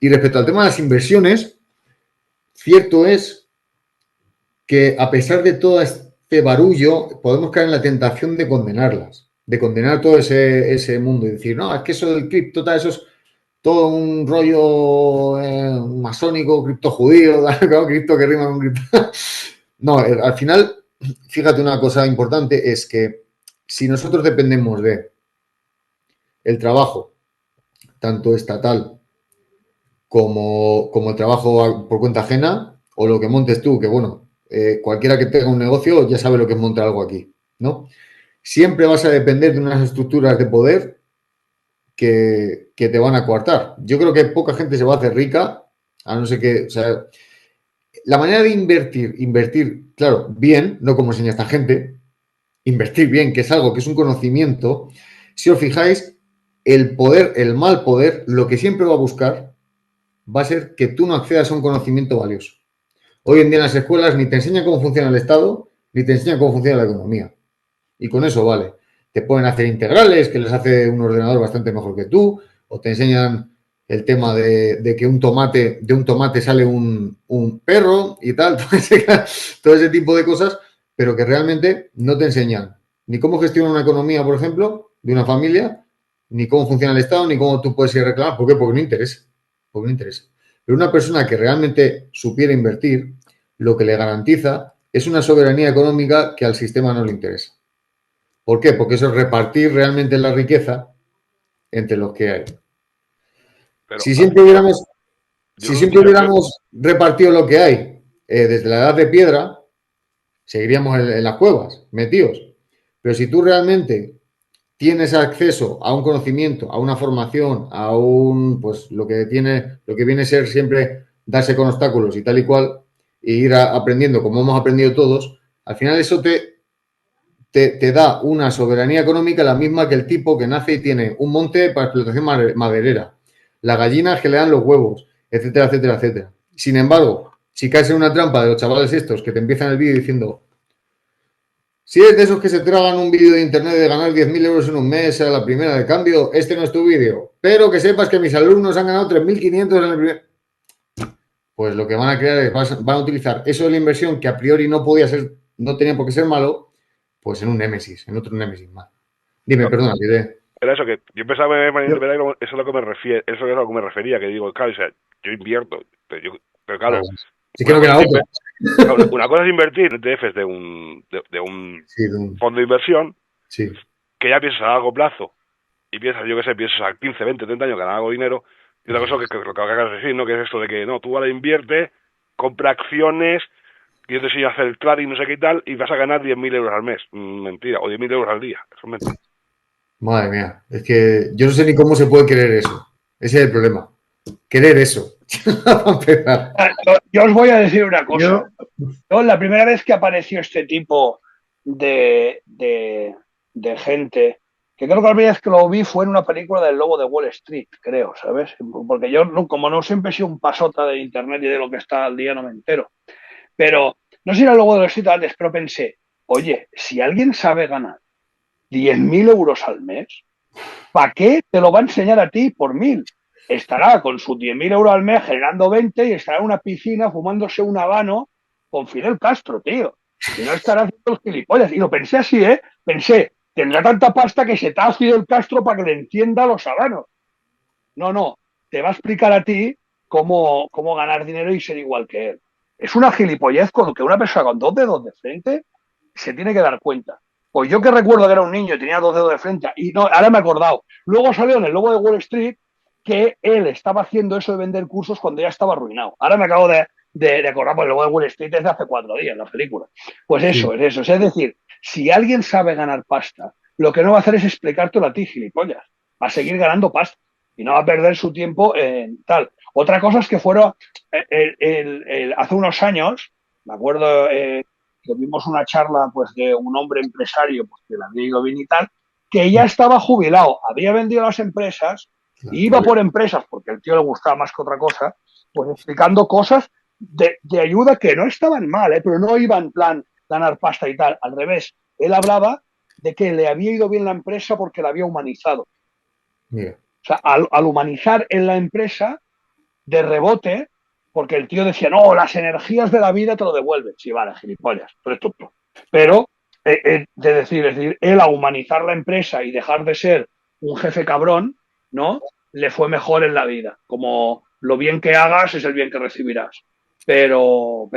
Y respecto al tema de las inversiones, cierto es que a pesar de todo este barullo, podemos caer en la tentación de condenarlas, de condenar todo ese mundo y decir, no, es que eso del cripto, tal, eso es todo un rollo masónico, cripto judío, cripto que rima con cripto. No, al final, fíjate una cosa importante, es que si nosotros dependemos de el trabajo, tanto estatal como el trabajo por cuenta ajena o lo que montes tú, que bueno, cualquiera que tenga un negocio ya sabe lo que es montar algo aquí, ¿no? Siempre vas a depender de unas estructuras de poder que te van a coartar. Yo creo que poca gente se va a hacer rica, a no ser que, o sea, la manera de invertir, claro, bien, no como enseña esta gente, invertir bien, que es algo que es un conocimiento, si os fijáis, el poder, el mal poder, lo que siempre va a buscar va a ser que tú no accedas a un conocimiento valioso. Hoy en día en las escuelas ni te enseñan cómo funciona el Estado, ni te enseñan cómo funciona la economía. Y con eso vale. Te pueden hacer integrales, que les hace un ordenador bastante mejor que tú, o te enseñan el tema de que de un tomate sale un perro y tal, todo ese tipo de cosas, pero que realmente no te enseñan ni cómo gestiona una economía, por ejemplo, de una familia, ni cómo funciona el Estado, ni cómo tú puedes ir a reclamar. ¿Por qué? Porque no interesa. Porque no interesa. Pero una persona que realmente supiera invertir, lo que le garantiza es una soberanía económica que al sistema no le interesa. ¿Por qué? Porque eso es repartir realmente la riqueza entre los que hay. Pero Si siempre hubiéramos, yo si creo siempre que hubiéramos repartido lo que hay desde la edad de piedra, seguiríamos en las cuevas, metidos. Pero si tú realmente tienes acceso a un conocimiento, a una formación, a un, pues lo que viene a ser siempre darse con obstáculos y tal y cual, e ir aprendiendo como hemos aprendido todos, al final eso te da una soberanía económica la misma que el tipo que nace y tiene un monte para explotación maderera, las gallinas que le dan los huevos, etcétera, etcétera, etcétera. Sin embargo, si caes en una trampa de los chavales estos que te empiezan el vídeo diciendo si eres de esos que se tragan un vídeo de internet de ganar 10.000 euros en un mes a la primera de cambio, este no es tu vídeo. Pero que sepas que mis alumnos han ganado 3.500 en el primer... Pues lo que van a crear es, van a utilizar eso de la inversión que a priori no podía ser, no tenía por qué ser malo, pues en un némesis, en otro némesis más. Dime, no, perdona, que era eso que yo pensaba que Yo, eso es lo que me refiero, eso es a lo que me refería, que digo, claro, o sea, yo invierto, pero claro, sí que una no cosa queda es otra. una cosa es invertir en ETFs de un Sí, fondo de inversión sí, que ya piensas a largo plazo y piensas, yo qué sé, piensas a 15, 20, 30 años ganar algo de dinero, y otra cosa que lo que acabas de decir, ¿no? Que es esto de que, no, tú ahora invierte, compra acciones, y yo te enseño a hacer el trading, no sé qué y tal, y vas a ganar 10.000 euros al mes. Mentira, o 10.000 euros al día, eso es mentira. madre mía, es que yo no sé ni cómo se puede querer eso. Ese es el problema. Querer eso. Para empezar. Yo os voy a decir una cosa. yo, Yo, la primera vez que apareció este tipo de, de, de gente, que creo que la primera vez que lo vi fue en una película del Lobo de Wall Street, creo, ¿sabes? Porque yo, como no siempre he sido un pasota de internet y de lo que está al día, no me entero. Pero no sé si era el Lobo de Wall Street antes, pero pensé, oye, si alguien sabe ganar 10.000 euros al mes, ¿para qué te lo va a enseñar a ti por 1.000? Estará con sus 10.000 euros al mes generando 20 y estará en una piscina fumándose un habano con Fidel Castro, tío. Y no estará haciendo los gilipollas. Y lo pensé así, ¿eh? Pensé, tendrá tanta pasta que se te ha Fidel Castro para que le entienda los habanos. No, no. Te va a explicar a ti cómo ganar dinero y ser igual que él. Es una gilipollez con que una persona con 2 dedos de frente se tiene que dar cuenta. Pues yo que recuerdo que era un niño y tenía 2 dedos de frente, y no, ahora me he acordado. Luego salió en el Lobo de Wall Street que él estaba haciendo eso de vender cursos cuando ya estaba arruinado. Ahora me acabo de acordar, porque el Lobo de Wall Street es de hace 4 días, la película. Pues eso, Sí. es eso. Es decir, si alguien sabe ganar pasta, lo que no va a hacer es explicártelo a ti, gilipollas. Va a seguir ganando pasta y no va a perder su tiempo en tal. Otra cosa es que fueron hace unos años, me acuerdo, que vimos una charla pues de un hombre empresario pues, que le había ido bien y tal, que ya estaba jubilado, había vendido las empresas, Claro, y iba por empresas porque el tío le gustaba más que otra cosa, pues explicando cosas de ayuda que no estaban mal, pero no iba en plan ganar pasta y tal. Al revés, él hablaba de que le había ido bien la empresa porque la había humanizado. mira. O sea, al humanizar en la empresa, de rebote, porque el tío decía, no, las energías de la vida te lo devuelven. Sí, vale, gilipollas, tú eres tonto. Pero, es decir, él a humanizar la empresa y dejar de ser un jefe cabrón, ¿no? Le fue mejor en la vida. Como lo bien que hagas es el bien que recibirás. Pero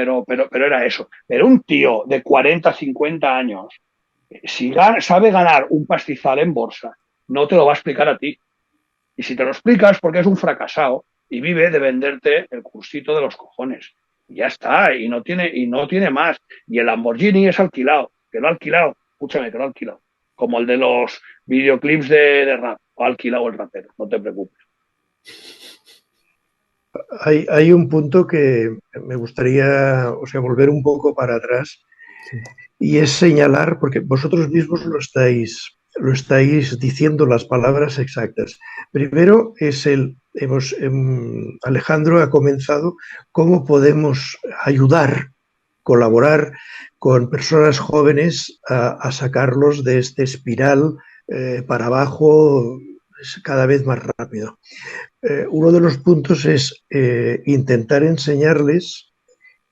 era eso. Pero un tío de 40, 50 años, si sabe ganar un pastizal en bolsa, no te lo va a explicar a ti. Y si te lo explicas, porque es un fracasado, y vive de venderte el cursito de los cojones. Y ya está, y no tiene más. Y el Lamborghini es alquilado, que lo ha alquilado, escúchame, que lo ha alquilado. Como el de los videoclips de rap, lo ha alquilado el rapero, no te preocupes. Hay un punto que me gustaría, o sea, volver un poco para atrás, y es señalar, porque vosotros mismos lo estáis diciendo las palabras exactas. Primero es Alejandro ha comenzado cómo podemos ayudar, colaborar con personas jóvenes a sacarlos de este espiral para abajo cada vez más rápido. Uno de los puntos es intentar enseñarles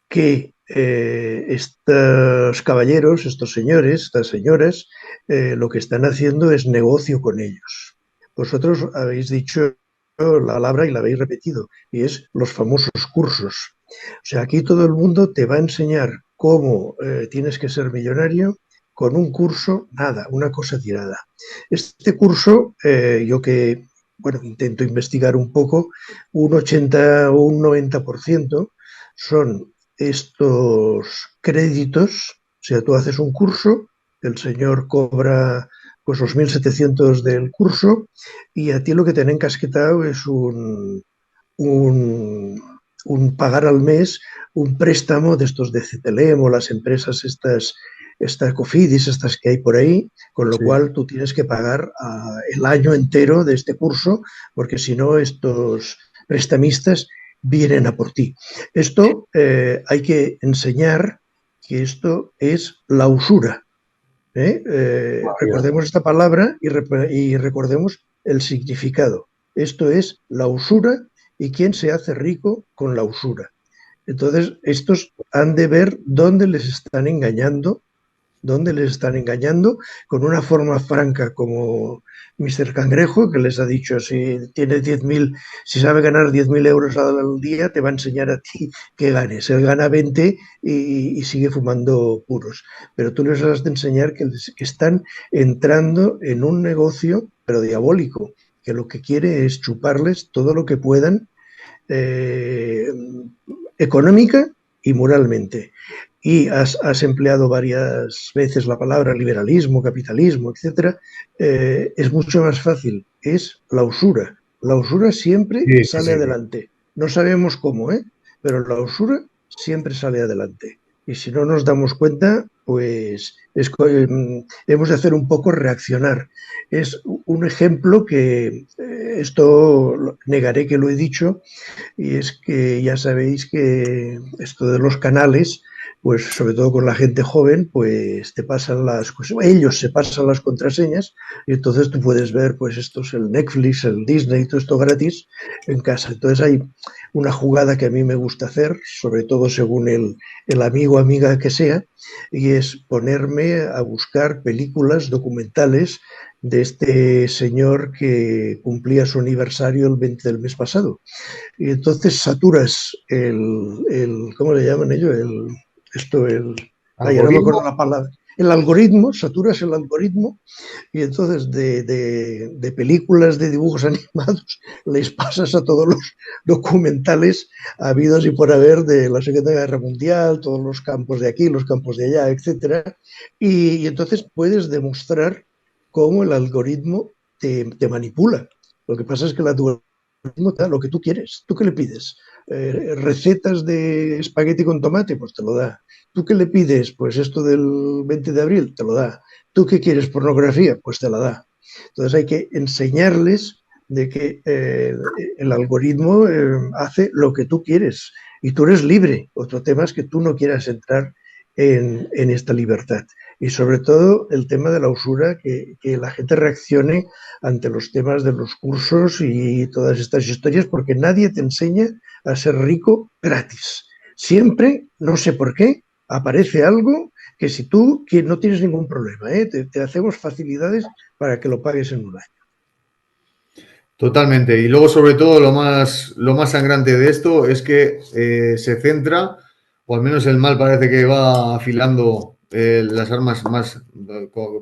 que estos caballeros, estos señores, estas señoras, lo que están haciendo es negocio con ellos. Vosotros habéis dicho la palabra y la habéis repetido, y es los famosos cursos. O sea, aquí todo el mundo te va a enseñar cómo tienes que ser millonario con un curso, nada, una cosa tirada. Este curso, yo que, bueno, intento investigar un poco, un 80 o un 90% son estos créditos. O sea, tú haces un curso, el señor cobra pues los 1.700 del curso y a ti lo que te han encasquetado es un pagar al mes un préstamo de estos de CTLM o las empresas estas Cofidis, estas que hay por ahí, con lo cual tú tienes que pagar el año entero de este curso, porque si no estos prestamistas vienen a por ti. Esto hay que enseñar que esto es la usura. Recordemos esta palabra y recordemos el significado. Esto es la usura y quién se hace rico con la usura. Entonces, estos han de ver dónde les están engañando con una forma franca como Mr. Cangrejo, que les ha dicho, si sabe ganar 10.000 euros al día, te va a enseñar a ti que ganes. Él gana 20 y sigue fumando puros. Pero tú les has de enseñar que están entrando en un negocio, pero diabólico, que lo que quiere es chuparles todo lo que puedan, económica y moralmente. Y has empleado varias veces la palabra liberalismo, capitalismo, etcétera. Es mucho más fácil, es la usura. La usura siempre sale adelante. No sabemos cómo, pero la usura siempre sale adelante. Y si no nos damos cuenta, pues hemos de hacer un poco reaccionar. Es un ejemplo que esto negaré que lo he dicho, y es que ya sabéis que esto de los canales, pues sobre todo con la gente joven, pues te pasan ellos se pasan las contraseñas y entonces tú puedes ver, pues esto es el Netflix, el Disney, todo esto gratis en casa. Entonces hay una jugada que a mí me gusta hacer, sobre todo según el amigo o amiga que sea, y es ponerme a buscar películas documentales de este señor que cumplía su aniversario el 20 del mes pasado. Y entonces saturas ¿cómo le llaman ellos? No me acuerdo la palabra. El algoritmo, saturas el algoritmo y entonces de películas de dibujos animados les pasas a todos los documentales habidos y por haber de la Segunda Guerra Mundial, todos los campos de aquí, los campos de allá, etcétera. Y entonces puedes demostrar cómo el algoritmo te manipula. Lo que pasa es que el algoritmo te da lo que tú quieres. ¿Tú qué le pides? Recetas de espagueti con tomate, pues te lo da. ¿Tú qué le pides? Pues esto del 20 de abril, te lo da. ¿Tú qué quieres? Pornografía, pues te la da. Entonces hay que enseñarles de que el algoritmo hace lo que tú quieres y tú eres libre. Otro tema es que tú no quieras entrar en esta libertad. Y sobre todo el tema de la usura, que la gente reaccione ante los temas de los cursos y todas estas historias, porque nadie te enseña a ser rico gratis. Siempre, no sé por qué, aparece algo que si tú que no tienes ningún problema, te hacemos facilidades para que lo pagues en un año. Totalmente. Y luego, sobre todo, lo más sangrante de esto es que se centra, o al menos el mal parece que va afilando las armas más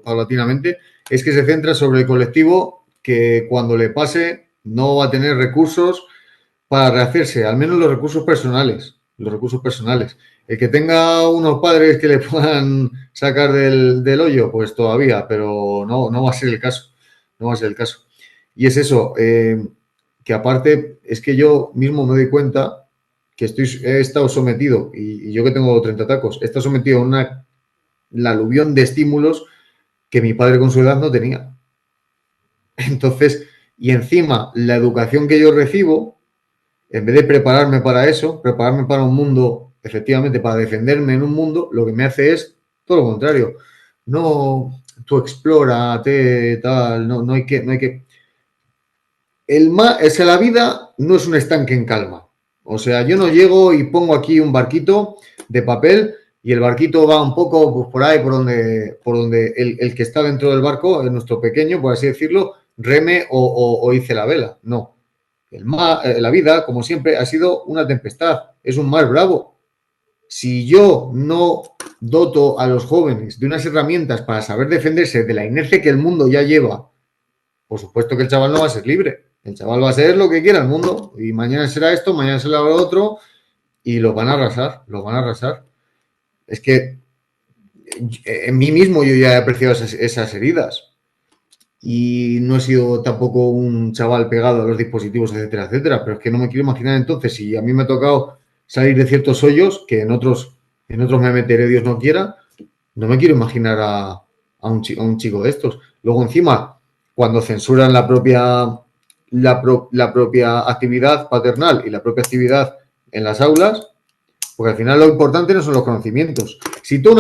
paulatinamente, es que se centra sobre el colectivo que cuando le pase no va a tener recursos para rehacerse, al menos los recursos personales. Los recursos personales. El que tenga unos padres que le puedan sacar del hoyo, pues todavía, pero no va a ser el caso. No va a ser el caso. Y es eso, que aparte es que yo mismo me doy cuenta que he estado sometido, y yo que tengo 30 tacos, he estado sometido a la aluvión de estímulos que mi padre con su edad no tenía. Entonces, y encima, la educación que yo recibo, en vez de prepararme para eso, prepararme para un mundo, efectivamente, para defenderme en un mundo, lo que me hace es todo lo contrario. No, tú explórate, tal, no hay que. Es que la vida no es un estanque en calma. O sea, yo no llego y pongo aquí un barquito de papel y el barquito va un poco pues, por ahí, por donde el que está dentro del barco, nuestro pequeño, por así decirlo, reme o hice la vela. No. La vida, como siempre, ha sido una tempestad. Es un mar bravo. Si yo no doto a los jóvenes de unas herramientas para saber defenderse de la inercia que el mundo ya lleva, por supuesto que el chaval no va a ser libre. El chaval va a ser lo que quiera el mundo y mañana será esto, mañana será lo otro y los van a arrasar, los van a arrasar. Es que en mí mismo yo ya he apreciado esas heridas y no he sido tampoco un chaval pegado a los dispositivos, etcétera, etcétera, pero es que no me quiero imaginar entonces si a mí me ha tocado salir de ciertos hoyos que en otros me meteré, Dios no quiera, no me quiero imaginar a un chico de estos. Luego encima, cuando censuran la propia actividad paternal y la propia actividad en las aulas, porque al final lo importante no son los conocimientos. Si tú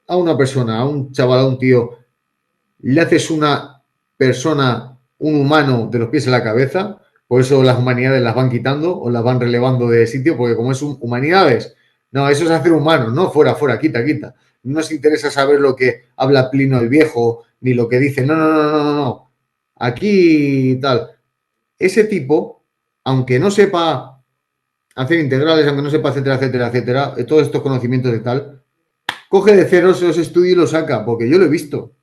a un chaval, a un tío, le haces una persona, un humano de los pies a la cabeza, por eso las humanidades las van quitando o las van relevando de sitio, porque como es humanidades, no, eso es hacer humanos, no, fuera, quita. No nos interesa saber lo que habla Plino el Viejo, ni lo que dice, no. Aquí tal. Ese tipo, aunque no sepa hacer integrales, aunque no sepa, etcétera, todos estos conocimientos de tal, coge de cero esos estudios y los saca, porque yo lo he visto.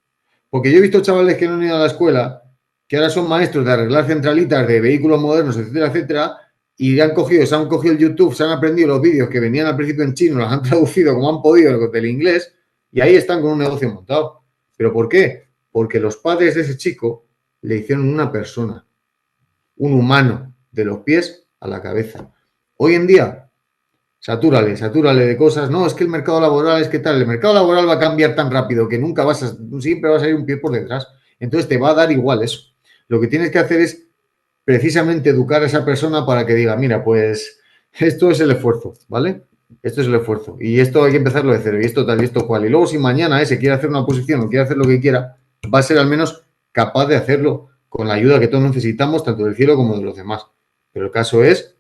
Porque yo he visto chavales que no han ido a la escuela, que ahora son maestros de arreglar centralitas de vehículos modernos, etcétera, y se han cogido el YouTube, se han aprendido los vídeos que venían al principio en chino, los han traducido como han podido del inglés, y ahí están con un negocio montado. ¿Pero por qué? Porque los padres de ese chico le hicieron una persona, un humano, de los pies a la cabeza. Hoy en día, satúrale de cosas. No, es que el mercado laboral es que tal. El mercado laboral va a cambiar tan rápido que siempre va a salir un pie por detrás. Entonces te va a dar igual eso. Lo que tienes que hacer es precisamente educar a esa persona para que diga, mira, pues esto es el esfuerzo, ¿vale? Esto es el esfuerzo. Y esto hay que empezarlo de cero. Y esto tal y esto cual. Y luego si mañana ese quiere hacer una oposición o quiere hacer lo que quiera, va a ser al menos capaz de hacerlo con la ayuda que todos necesitamos, tanto del cielo como de los demás. Pero el caso es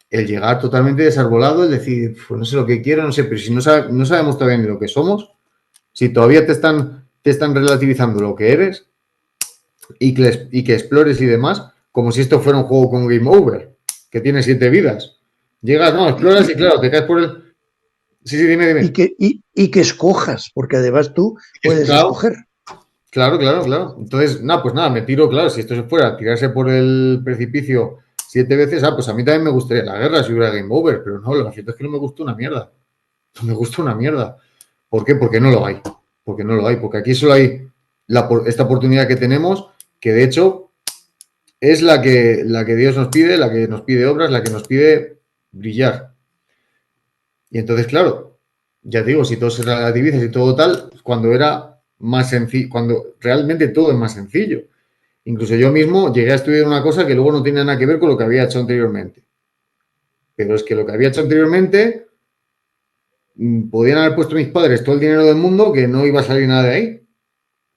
el llegar totalmente desarbolado, el decir, pues no sé lo que quiero, no sé, pero si no sabemos todavía ni lo que somos, si todavía te están relativizando lo que eres y que explores y demás, como si esto fuera un juego con Game Over, que tiene 7 vidas. Llegas, no, exploras y claro, te caes por el... Sí, dime. Y que escojas, porque además tú puedes escoger. Claro. Entonces, pues nada, me tiro, claro, si esto se fuera a tirarse por el precipicio 7 veces, pues a mí también me gustaría la guerra si hubiera Game Over, pero no, lo cierto es que no me gusta una mierda. No me gusta una mierda. ¿Por qué? Porque no lo hay. Porque aquí solo hay esta oportunidad que tenemos, que de hecho es la que Dios nos pide, la que nos pide obras, la que nos pide brillar. Y entonces, claro, ya te digo, si todo se relativiza y todo tal, cuando era más sencillo, cuando realmente todo es más sencillo. Incluso yo mismo llegué a estudiar una cosa que luego no tenía nada que ver con lo que había hecho anteriormente. Pero es que lo que había hecho anteriormente podían haber puesto mis padres todo el dinero del mundo que no iba a salir nada de ahí.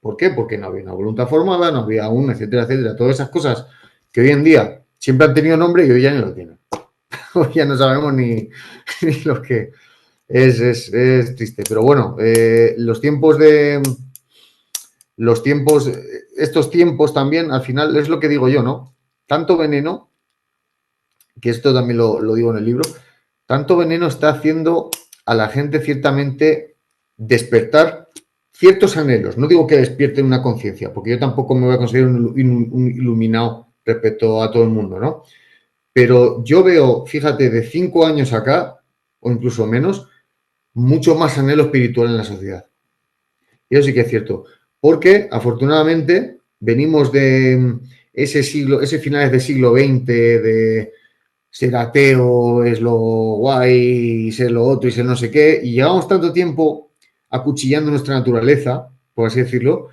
¿Por qué? Porque no había una voluntad formada, no había un, etcétera. Todas esas cosas que hoy en día siempre han tenido nombre y hoy ya no lo tienen. Hoy ya no sabemos ni lo que es triste. Pero bueno, estos tiempos también, al final, es lo que digo yo, ¿no? Tanto veneno, que esto también lo digo en el libro, tanto veneno está haciendo a la gente ciertamente despertar ciertos anhelos. No digo que despierten una conciencia, porque yo tampoco me voy a considerar un iluminado respecto a todo el mundo, ¿no? Pero yo veo, fíjate, de 5 años acá, o incluso menos, mucho más anhelo espiritual en la sociedad. Y eso sí que es cierto. Porque, afortunadamente, venimos de ese siglo, ese finales del siglo XX, de ser ateo es lo guay, y ser lo otro y ser no sé qué, y llevamos tanto tiempo acuchillando nuestra naturaleza, por así decirlo,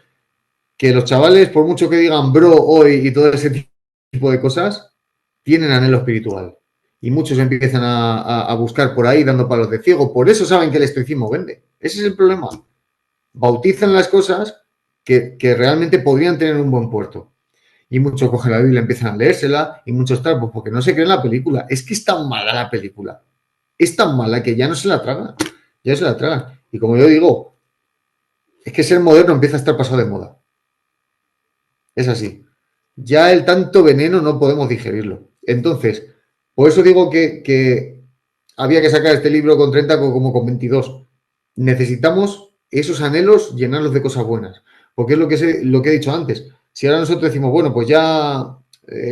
que los chavales, por mucho que digan bro hoy y todo ese tipo de cosas, tienen anhelo espiritual. Y muchos empiezan a buscar por ahí dando palos de ciego. Por eso saben que el estoicismo vende. Ese es el problema. Bautizan las cosas que realmente podrían tener un buen puerto. Y muchos cogen la Biblia, empiezan a leérsela, y muchos tal, pues porque no se creen la película. Es que es tan mala la película. Es tan mala que ya no se la tragan. Ya se la tragan. Y como yo digo, es que ser moderno empieza a estar pasado de moda. Es así. Ya el tanto veneno no podemos digerirlo. Entonces, por eso digo que había que sacar este libro con 30 como con 22. Necesitamos esos anhelos llenarlos de cosas buenas. Porque es lo que he dicho antes. Si ahora nosotros decimos, bueno, pues ya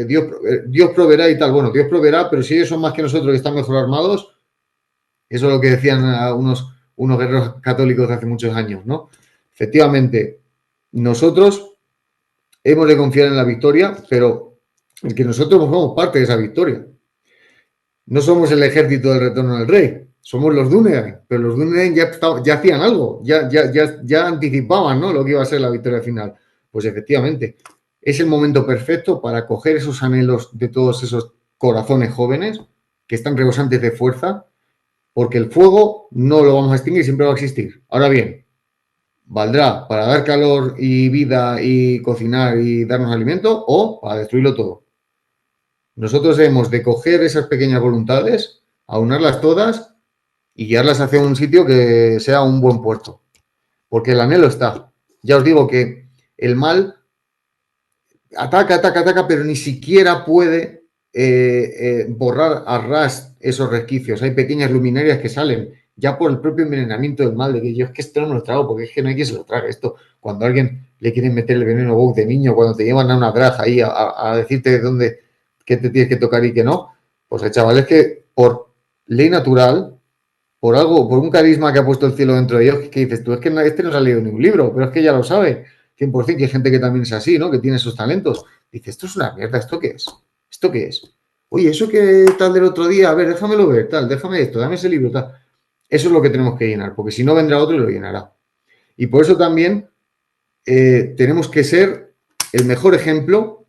Dios proveerá y tal. Bueno, Dios proveerá, pero si ellos son más que nosotros y están mejor armados, eso es lo que decían unos guerreros católicos de hace muchos años, ¿no? Efectivamente, nosotros hemos de confiar en la victoria, pero el que nosotros formamos parte de esa victoria. No somos el ejército del retorno del rey, somos los Dúnedain, pero los Dúnedain ya hacían algo, ya anticipaban, ¿no?, lo que iba a ser la victoria final. Pues efectivamente, es el momento perfecto para coger esos anhelos de todos esos corazones jóvenes que están rebosantes de fuerza, porque el fuego no lo vamos a extinguir, siempre va a existir. Ahora bien, valdrá para dar calor y vida y cocinar y darnos alimento o para destruirlo todo. Nosotros hemos de coger esas pequeñas voluntades, aunarlas todas y guiarlas hacia un sitio que sea un buen puerto. Porque el anhelo está. Ya os digo que el mal ataca, pero ni siquiera puede borrar a ras esos resquicios. Hay pequeñas luminarias que salen ya por el propio envenenamiento del mal, de que yo es que esto no me lo trago porque es que no hay quien se lo trague esto. Cuando a alguien le quieren meter el veneno Vogue de niño, cuando te llevan a una granja ahí a decirte dónde, qué te tienes que tocar y qué no, pues hay chavales que por ley natural, por algo, por un carisma que ha puesto el cielo dentro de ellos, que dices tú, es que este no se ha leído ningún libro, pero es que ya lo sabe, 100%, que hay gente que también es así, ¿no?, que tiene esos talentos. Dice, esto es una mierda, ¿esto qué es? ¿Esto qué es? Oye, eso que tal del otro día, a ver, déjamelo ver, tal, déjame esto, dame ese libro, tal. Eso es lo que tenemos que llenar, porque si no vendrá otro y lo llenará. Y por eso también tenemos que ser el mejor ejemplo,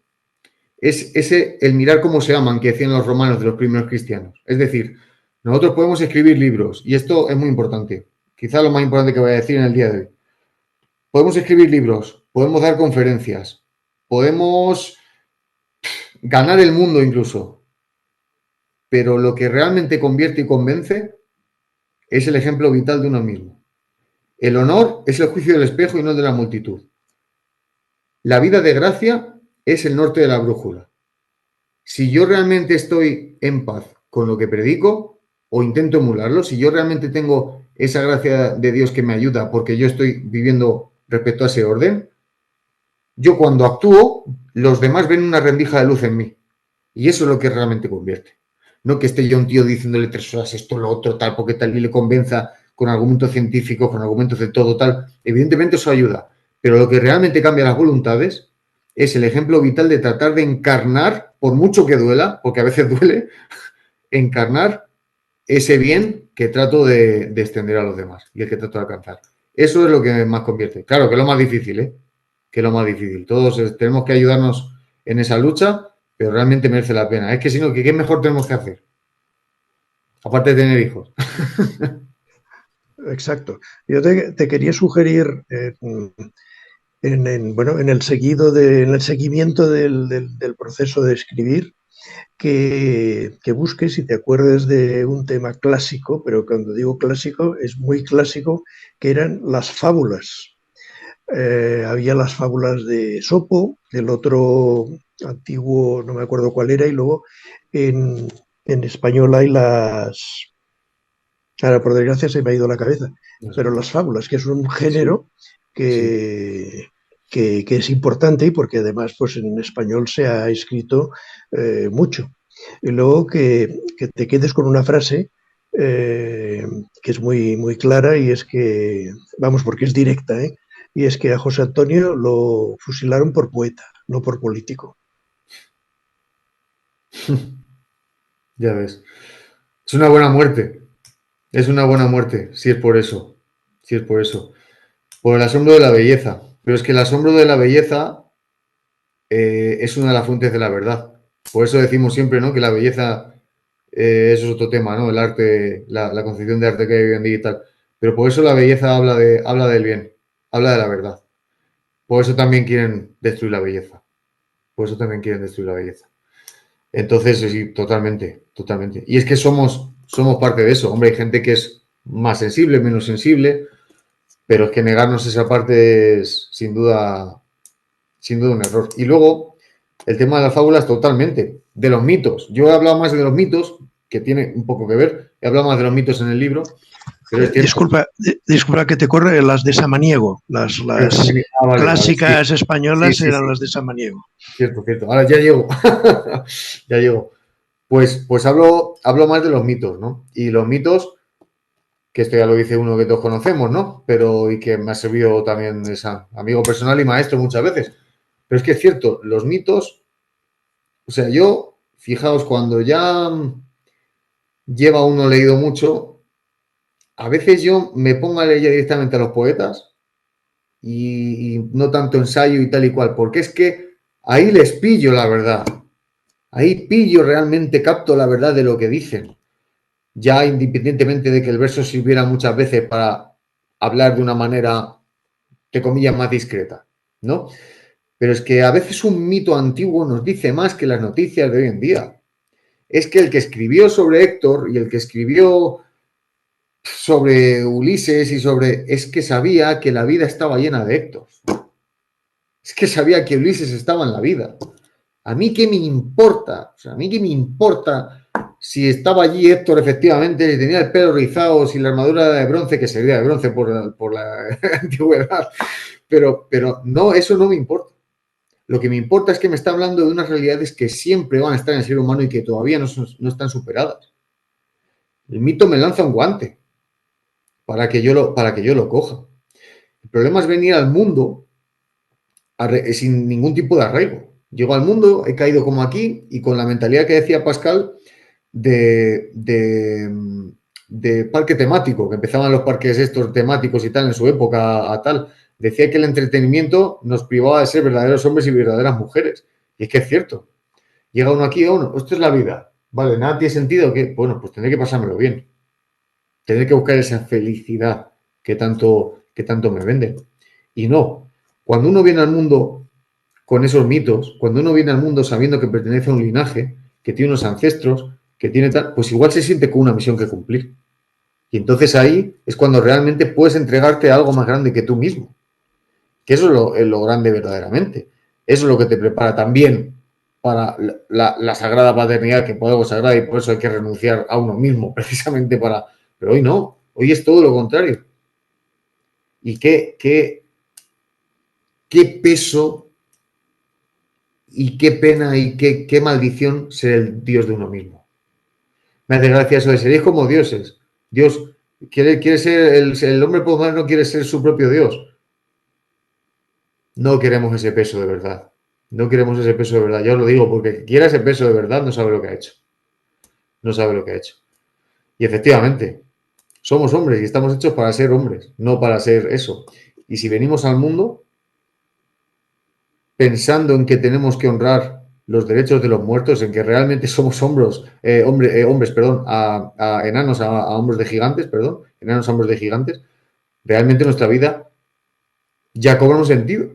es el mirar cómo se aman, que decían los romanos de los primeros cristianos. Es decir, nosotros podemos escribir libros, y esto es muy importante, quizá lo más importante que voy a decir en el día de hoy. Podemos escribir libros, podemos dar conferencias, podemos ganar el mundo incluso, pero lo que realmente convierte y convence es el ejemplo vital de uno mismo. El honor es el juicio del espejo y no el de la multitud. La vida de gracia es el norte de la brújula. Si yo realmente estoy en paz con lo que predico o intento emularlo, si yo realmente tengo esa gracia de Dios que me ayuda porque yo estoy viviendo respecto a ese orden, yo cuando actúo, los demás ven una rendija de luz en mí. Y eso es lo que realmente convierte. No que esté yo un tío diciéndole 3 horas esto, lo otro, tal, porque tal, y le convenza con argumentos científicos, con argumentos de todo, tal. Evidentemente eso ayuda. Pero lo que realmente cambia las voluntades es el ejemplo vital de tratar de encarnar, por mucho que duela, porque a veces duele, encarnar ese bien que trato de extender a los demás y el que trato de alcanzar. Eso es lo que más convierte. Claro, que es lo más difícil, ¿eh? Que es lo más difícil. Todos tenemos que ayudarnos en esa lucha, pero realmente merece la pena. Es que si no, ¿qué mejor tenemos que hacer? Aparte de tener hijos. Exacto. Yo te quería sugerir en el seguimiento del proceso de escribir que busques y te acuerdes de un tema clásico, pero cuando digo clásico es muy clásico, que eran las fábulas. Había las fábulas de Esopo, del otro antiguo, no me acuerdo cuál era, y luego en español hay ahora por desgracia se me ha ido la cabeza, pero las fábulas, que es un género que que es importante y porque además pues en español se ha escrito mucho. Y luego que te quedes con una frase que es muy, muy clara y es que, vamos, porque es directa, y es que a José Antonio lo fusilaron por poeta, no por político. Ya ves. Es una buena muerte. Es una buena muerte, si es por eso. Si es por eso. Por el asombro de la belleza. Pero es que el asombro de la belleza es una de las fuentes de la verdad. Por eso decimos siempre, ¿no?, que la belleza, eso es otro tema, ¿no? El arte, la concepción de arte que hay hoy en día y tal. Pero por eso la belleza habla del bien, habla de la verdad. Por eso también quieren destruir la belleza. Por eso también quieren destruir la belleza. Entonces, sí, totalmente, totalmente. Y es que somos parte de eso. Hombre, hay gente que es más sensible, menos sensible, pero es que negarnos esa parte es sin duda un error. Y luego, el tema de las fábulas, totalmente. De los mitos. Yo he hablado más de los mitos, que tiene un poco que ver. He hablado más de los mitos en el libro, pero es cierto. Disculpa que te corre, las de Samaniego, las clásicas españolas eran las de Samaniego. Cierto. Ahora ya llego. Ya llego. Pues hablo más de los mitos, ¿no? Y los mitos, que esto ya lo dice uno que todos conocemos, ¿no? Pero y que me ha servido también de amigo personal y maestro muchas veces. Pero es que es cierto, los mitos, o sea, yo, fijaos, cuando ya lleva uno leído mucho, a veces yo me pongo a leer directamente a los poetas y no tanto ensayo y tal y cual, porque es que ahí les pillo la verdad. Ahí pillo realmente, capto la verdad de lo que dicen. Ya independientemente de que el verso sirviera muchas veces para hablar de una manera, entre comillas, más discreta, ¿no? Pero es que a veces un mito antiguo nos dice más que las noticias de hoy en día. Es que el que escribió sobre Héctor y el que escribió sobre Ulises es que sabía que la vida estaba llena de Héctor. Es que sabía que Ulises estaba en la vida. ¿A mí qué me importa? O sea, ¿a mí qué me importa si estaba allí Héctor efectivamente, si tenía el pelo rizado, si la armadura era de bronce, que sería de bronce por la antigüedad? Pero no, eso no me importa. Lo que me importa es que me está hablando de unas realidades que siempre van a estar en el ser humano y que todavía no están superadas. El mito me lanza un guante para que yo lo coja. El problema es venir al mundo sin ningún tipo de arraigo. Llego al mundo, he caído como aquí y con la mentalidad que decía Pascal de parque temático, que empezaban los parques estos temáticos y tal en su época a tal. Decía que el entretenimiento nos privaba de ser verdaderos hombres y verdaderas mujeres. Y es que es cierto. Llega uno aquí, esto es la vida. Vale, nada tiene sentido. ¿Qué? Bueno, pues tendré que pasármelo bien. Tendré que buscar esa felicidad que tanto me venden. Y no. Cuando uno viene al mundo con esos mitos, cuando uno viene al mundo sabiendo que pertenece a un linaje, que tiene unos ancestros, que tiene tal, pues igual se siente con una misión que cumplir. Y entonces ahí es cuando realmente puedes entregarte a algo más grande que tú mismo. Que eso es lo grande verdaderamente. Eso es lo que te prepara también para la sagrada paternidad, que por algo sagrada y por eso hay que renunciar a uno mismo, precisamente para... Pero hoy no, hoy es todo lo contrario. Y qué peso y qué pena y qué maldición ser el Dios de uno mismo. Me hace gracia eso de seréis como dioses. Dios quiere ser, el hombre moderno quiere ser su propio Dios. No queremos ese peso de verdad. No queremos ese peso de verdad. Ya os lo digo, porque quiera ese peso de verdad no sabe lo que ha hecho. No sabe lo que ha hecho. Y efectivamente, somos hombres y estamos hechos para ser hombres, no para ser eso. Y si venimos al mundo pensando en que tenemos que honrar los derechos de los muertos, en que realmente somos hombres, a enanos, a hombres de gigantes, enanos a hombres de gigantes, realmente nuestra vida ya cobra un sentido,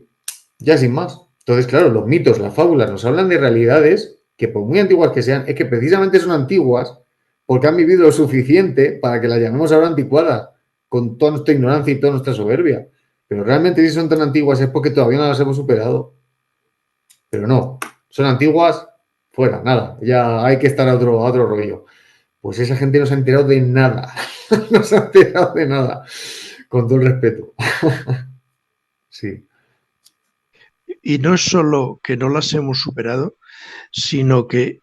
ya sin más. Entonces, claro, los mitos, las fábulas nos hablan de realidades que por muy antiguas que sean, es que precisamente son antiguas porque han vivido lo suficiente para que las llamemos ahora anticuadas, con toda nuestra ignorancia y toda nuestra soberbia. Pero realmente si son tan antiguas es porque todavía no las hemos superado. Pero no, son antiguas, fuera, nada, ya hay que estar a otro rollo. Pues esa gente no se ha enterado de nada, no se ha enterado de nada, con todo el respeto. Sí. y no es solo que no las hemos superado, sino que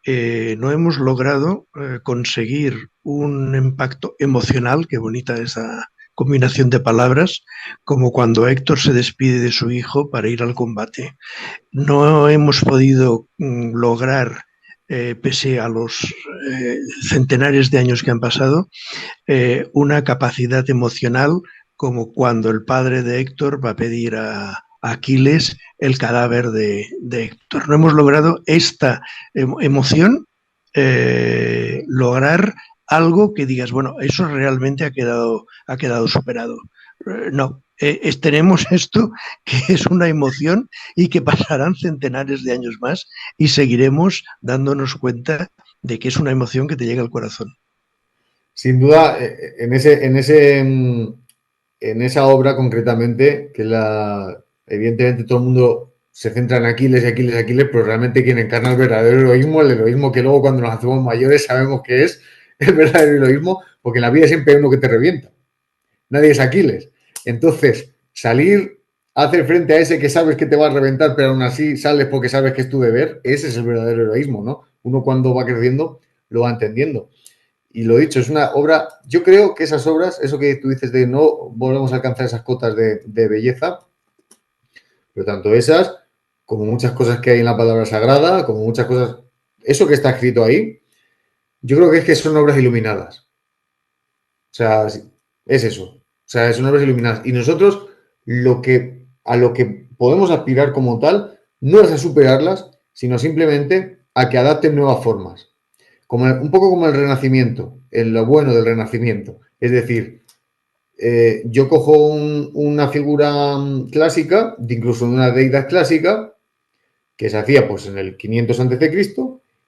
no hemos logrado conseguir un impacto emocional, qué bonita esa combinación de palabras, como cuando Héctor se despide de su hijo para ir al combate. No hemos podido lograr, pese a los centenares de años que han pasado, una capacidad emocional como cuando el padre de Héctor va a pedir a Aquiles el cadáver de Héctor. No hemos logrado esta emoción, lograr algo que digas, bueno, eso realmente ha quedado superado. No, tenemos esto que es una emoción y que pasarán centenares de años más y seguiremos dándonos cuenta de que es una emoción que te llega al corazón. Sin duda, en esa obra concretamente, que evidentemente todo el mundo se centra en Aquiles y Aquiles y Aquiles, pero realmente quien encarna el verdadero heroísmo, el heroísmo que luego cuando nos hacemos mayores sabemos que es el verdadero heroísmo, porque en la vida siempre hay uno que te revienta. Nadie es Aquiles. Entonces, salir a hacer frente a ese que sabes que te va a reventar, pero aún así sales porque sabes que es tu deber, ese es el verdadero heroísmo, ¿no? Uno cuando va creciendo lo va entendiendo. Y lo dicho, es una obra, yo creo que esas obras, eso que tú dices de no volvemos a alcanzar esas cotas de belleza, pero tanto esas como muchas cosas que hay en la palabra sagrada, como muchas cosas, eso que está escrito ahí, yo creo que es que son obras iluminadas. O sea, es eso. O sea, son obras iluminadas. Y nosotros a lo que podemos aspirar como tal no es a superarlas, sino simplemente a que adapten nuevas formas. Un poco como el Renacimiento, en lo bueno del Renacimiento. Es decir, yo cojo una figura clásica, incluso una deidad clásica, que se hacía pues en el 500 a.C.,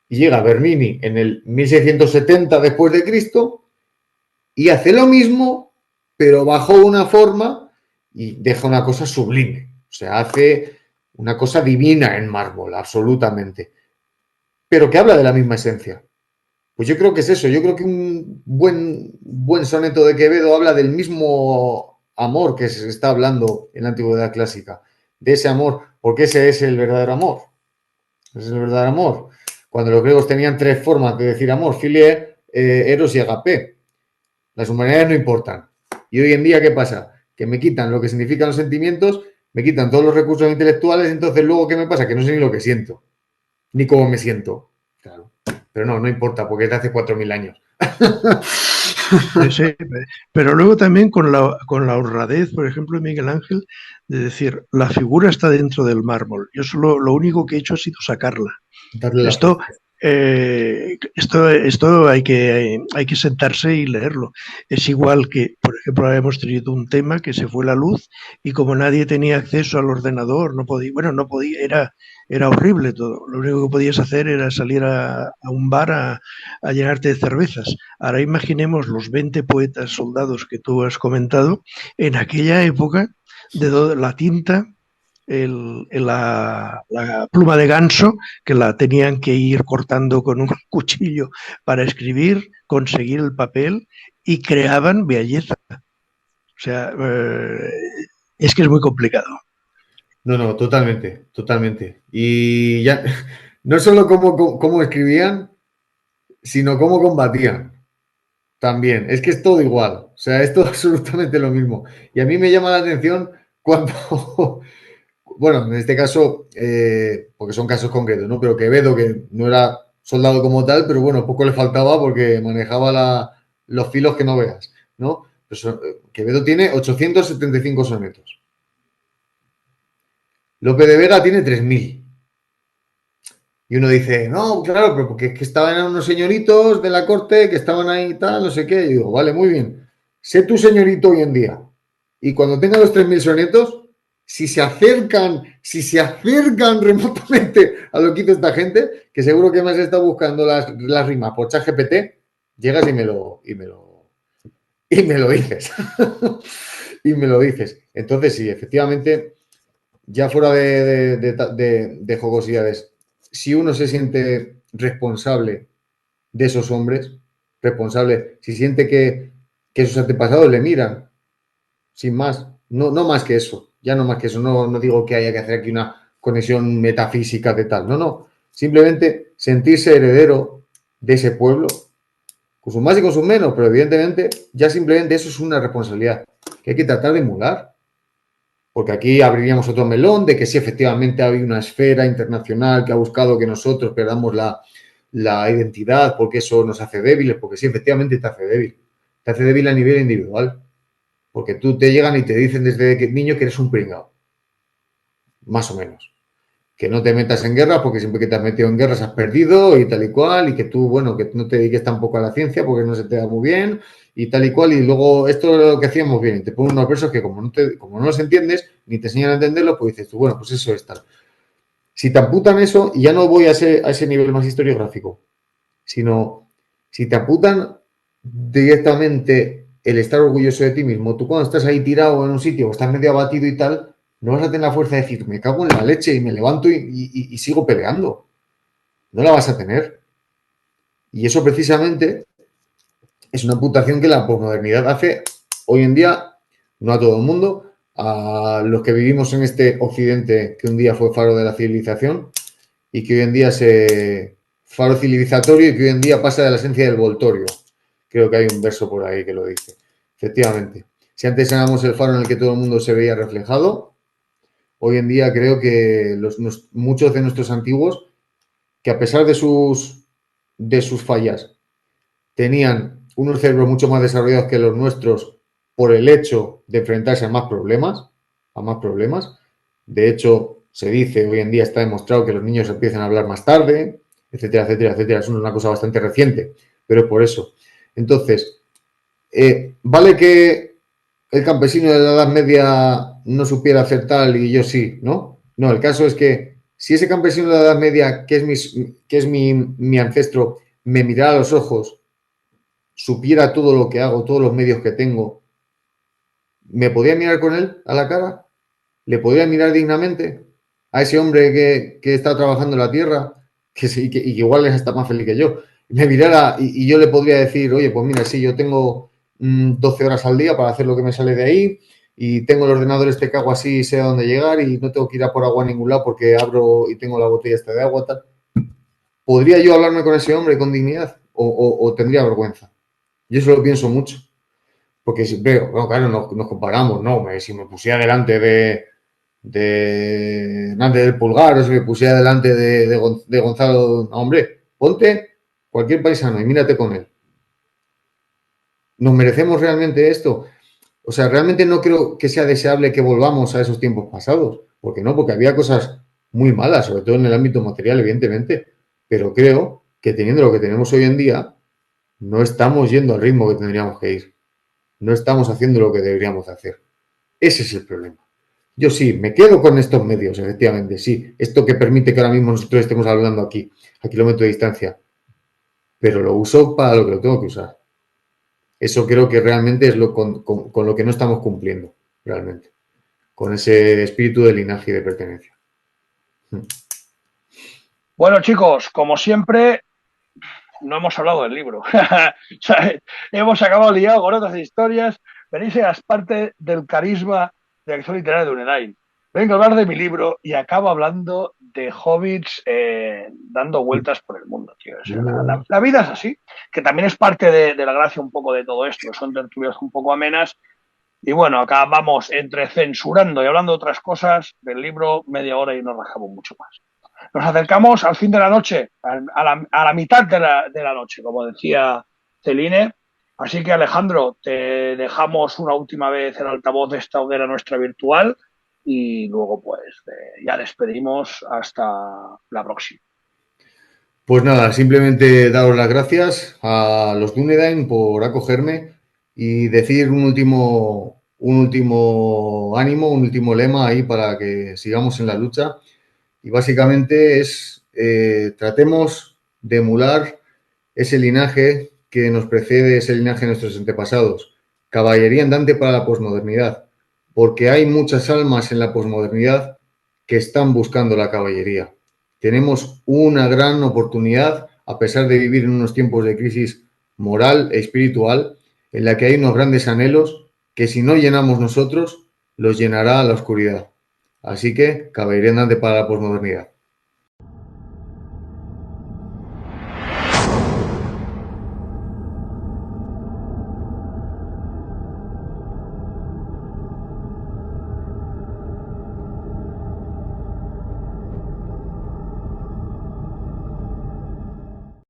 y llega Bernini en el 1670 después de Cristo y hace lo mismo, pero bajo una forma y deja una cosa sublime. O sea, hace una cosa divina en mármol, absolutamente. Pero que habla de la misma esencia. Pues yo creo que es eso. Yo creo que un buen soneto de Quevedo habla del mismo amor que se está hablando en la antigüedad clásica. De ese amor, porque ese es el verdadero amor. Ese es el verdadero amor. Cuando los griegos tenían tres formas de decir amor: filie, eros y agapé. Las humanidades no importan. Y hoy en día, ¿qué pasa? Que me quitan lo que significan los sentimientos, me quitan todos los recursos intelectuales, entonces luego, ¿qué me pasa? Que no sé ni lo que siento, ni cómo me siento. Claro. Pero no importa, porque es de hace 4.000 años. Sí, pero luego también con la honradez, por ejemplo, de Miguel Ángel, de decir, la figura está dentro del mármol. Yo solo lo único que he hecho ha sido sacarla. Esto hay que sentarse y leerlo. Es igual que, por ejemplo, hemos tenido un tema que se fue la luz y como nadie tenía acceso al ordenador, no podía, era horrible todo. Lo único que podías hacer era salir a un bar a llenarte de cervezas. Ahora imaginemos los 20 poetas soldados que tú has comentado en aquella época, de la tinta, la pluma de ganso, que la tenían que ir cortando con un cuchillo para escribir, conseguir el papel, y creaban belleza. O sea, es que es muy complicado. No, totalmente. Y ya, no solo cómo escribían, sino cómo combatían. También, es que es todo igual. O sea, es todo absolutamente lo mismo. Y a mí me llama la atención cuando... Bueno, en este caso, porque son casos concretos, ¿no? Pero Quevedo, que no era soldado como tal, pero bueno, poco le faltaba porque manejaba los filos que no veas, ¿no? Pues, Quevedo tiene 875 sonetos. Lope de Vega tiene 3.000. Y uno dice, no, claro, pero porque es que estaban unos señoritos de la corte que estaban ahí y tal, no sé qué. Y digo, vale, muy bien. Sé tu señorito hoy en día. Y cuando tenga los 3.000 sonetos, si se acercan remotamente a lo que hizo esta gente, que seguro que más está buscando las rimas por ChatGPT, llegas y me lo dices. Y me lo dices. Entonces, sí, efectivamente, ya fuera de jocosidades, si uno se siente responsable de esos hombres, si siente que esos antepasados le miran, sin más, no más que eso, ya no más que eso, no digo que haya que hacer aquí una conexión metafísica de tal. No, no. Simplemente sentirse heredero de ese pueblo, con sus más y con sus menos, pero evidentemente ya simplemente eso es una responsabilidad que hay que tratar de emular. Porque aquí abriríamos otro melón de que sí, efectivamente hay una esfera internacional que ha buscado que nosotros perdamos la identidad porque eso nos hace débiles, porque sí, efectivamente te hace débil. Te hace débil a nivel individual. Porque tú te llegan y te dicen desde niño que eres un pringao. Más o menos. Que no te metas en guerra porque siempre que te has metido en guerras has perdido y tal y cual, y que tú, bueno, que no te dediques tampoco a la ciencia porque no se te da muy bien y tal y cual, y luego esto es lo que hacíamos bien, y te ponen unos versos que como no los entiendes, ni te enseñan a entenderlos, pues dices tú, bueno, pues eso es tal. Si te amputan eso, y ya no voy a ese nivel más historiográfico, sino si te amputan directamente el estar orgulloso de ti mismo, tú cuando estás ahí tirado en un sitio o estás medio abatido y tal, no vas a tener la fuerza de decir, me cago en la leche y me levanto y sigo peleando. No la vas a tener. Y eso precisamente es una amputación que la posmodernidad hace hoy en día, no a todo el mundo, a los que vivimos en este occidente que un día fue faro de la civilización y que hoy en día es faro civilizatorio y que hoy en día pasa de la esencia del voltorio. Creo que hay un verso por ahí que lo dice. Efectivamente. Si antes éramos el faro en el que todo el mundo se veía reflejado, hoy en día creo que muchos de nuestros antiguos, que a pesar de sus fallas, tenían unos cerebros mucho más desarrollados que los nuestros por el hecho de enfrentarse a más problemas, De hecho, se dice, hoy en día está demostrado que los niños empiezan a hablar más tarde, etcétera, etcétera, etcétera. Es una cosa bastante reciente, pero es por eso. Entonces, vale que el campesino de la Edad Media no supiera hacer tal y yo sí, ¿no? No, el caso es que si ese campesino de la Edad Media, que es mi ancestro, me mirara a los ojos, supiera todo lo que hago, todos los medios que tengo, ¿me podría mirar con él a la cara? ¿Le podría mirar dignamente a ese hombre que está trabajando en la tierra, y que igual es hasta más feliz que yo? Me mirara y yo le podría decir, oye, pues mira, sí, yo tengo 12 horas al día para hacer lo que me sale de ahí y tengo el ordenador este que hago así y sé a dónde llegar y no tengo que ir a por agua a ningún lado porque abro y tengo la botella esta de agua, tal. ¿Podría yo hablarme con ese hombre con dignidad o tendría vergüenza? Yo eso lo pienso mucho. Porque si veo, bueno, claro, nos comparamos, ¿no? Si me pusiera delante delante del Pulgar o si me pusiera delante de Gonzalo, no, hombre, ponte cualquier paisano y mírate con él. ¿Nos merecemos realmente esto? O sea, realmente no creo que sea deseable que volvamos a esos tiempos pasados. ¿Por qué no? Porque había cosas muy malas, sobre todo en el ámbito material, evidentemente. Pero creo que teniendo lo que tenemos hoy en día, no estamos yendo al ritmo que tendríamos que ir. No estamos haciendo lo que deberíamos hacer. Ese es el problema. Yo sí, me quedo con estos medios, efectivamente, sí. Esto que permite que ahora mismo nosotros estemos hablando aquí, a kilómetro de distancia. Pero lo uso para lo que lo tengo que usar. Eso creo que realmente es con lo que no estamos cumpliendo, realmente. Con ese espíritu de linaje y de pertenencia. Bueno, chicos, como siempre, no hemos hablado del libro. O sea, hemos acabado liado con otras historias. Venís a las partes del carisma de la acción literaria de Dunedain. Vengo a hablar de mi libro y acabo hablando de hobbits dando vueltas por el mundo, tío. O sea, la vida es así, que también es parte de la gracia un poco de todo esto. Son tertulias un poco amenas. Y bueno, acá vamos entre censurando y hablando de otras cosas del libro media hora y no rajamos mucho más. Nos acercamos al fin de la noche, a la mitad de la noche, como decía Celine. Así que, Alejandro, te dejamos una última vez el altavoz de esta hoguera nuestra virtual y luego, pues, ya despedimos hasta la próxima. Pues nada, simplemente daros las gracias a los Dunedain por acogerme y decir un último ánimo, un último lema ahí para que sigamos en la lucha. Y básicamente es, tratemos de emular ese linaje que nos precede, ese linaje de nuestros antepasados. Caballería andante para la posmodernidad, porque hay muchas almas en la posmodernidad que están buscando la caballería. Tenemos una gran oportunidad, a pesar de vivir en unos tiempos de crisis moral e espiritual, en la que hay unos grandes anhelos que si no llenamos nosotros, los llenará la oscuridad. Así que, caballería andante para la posmodernidad.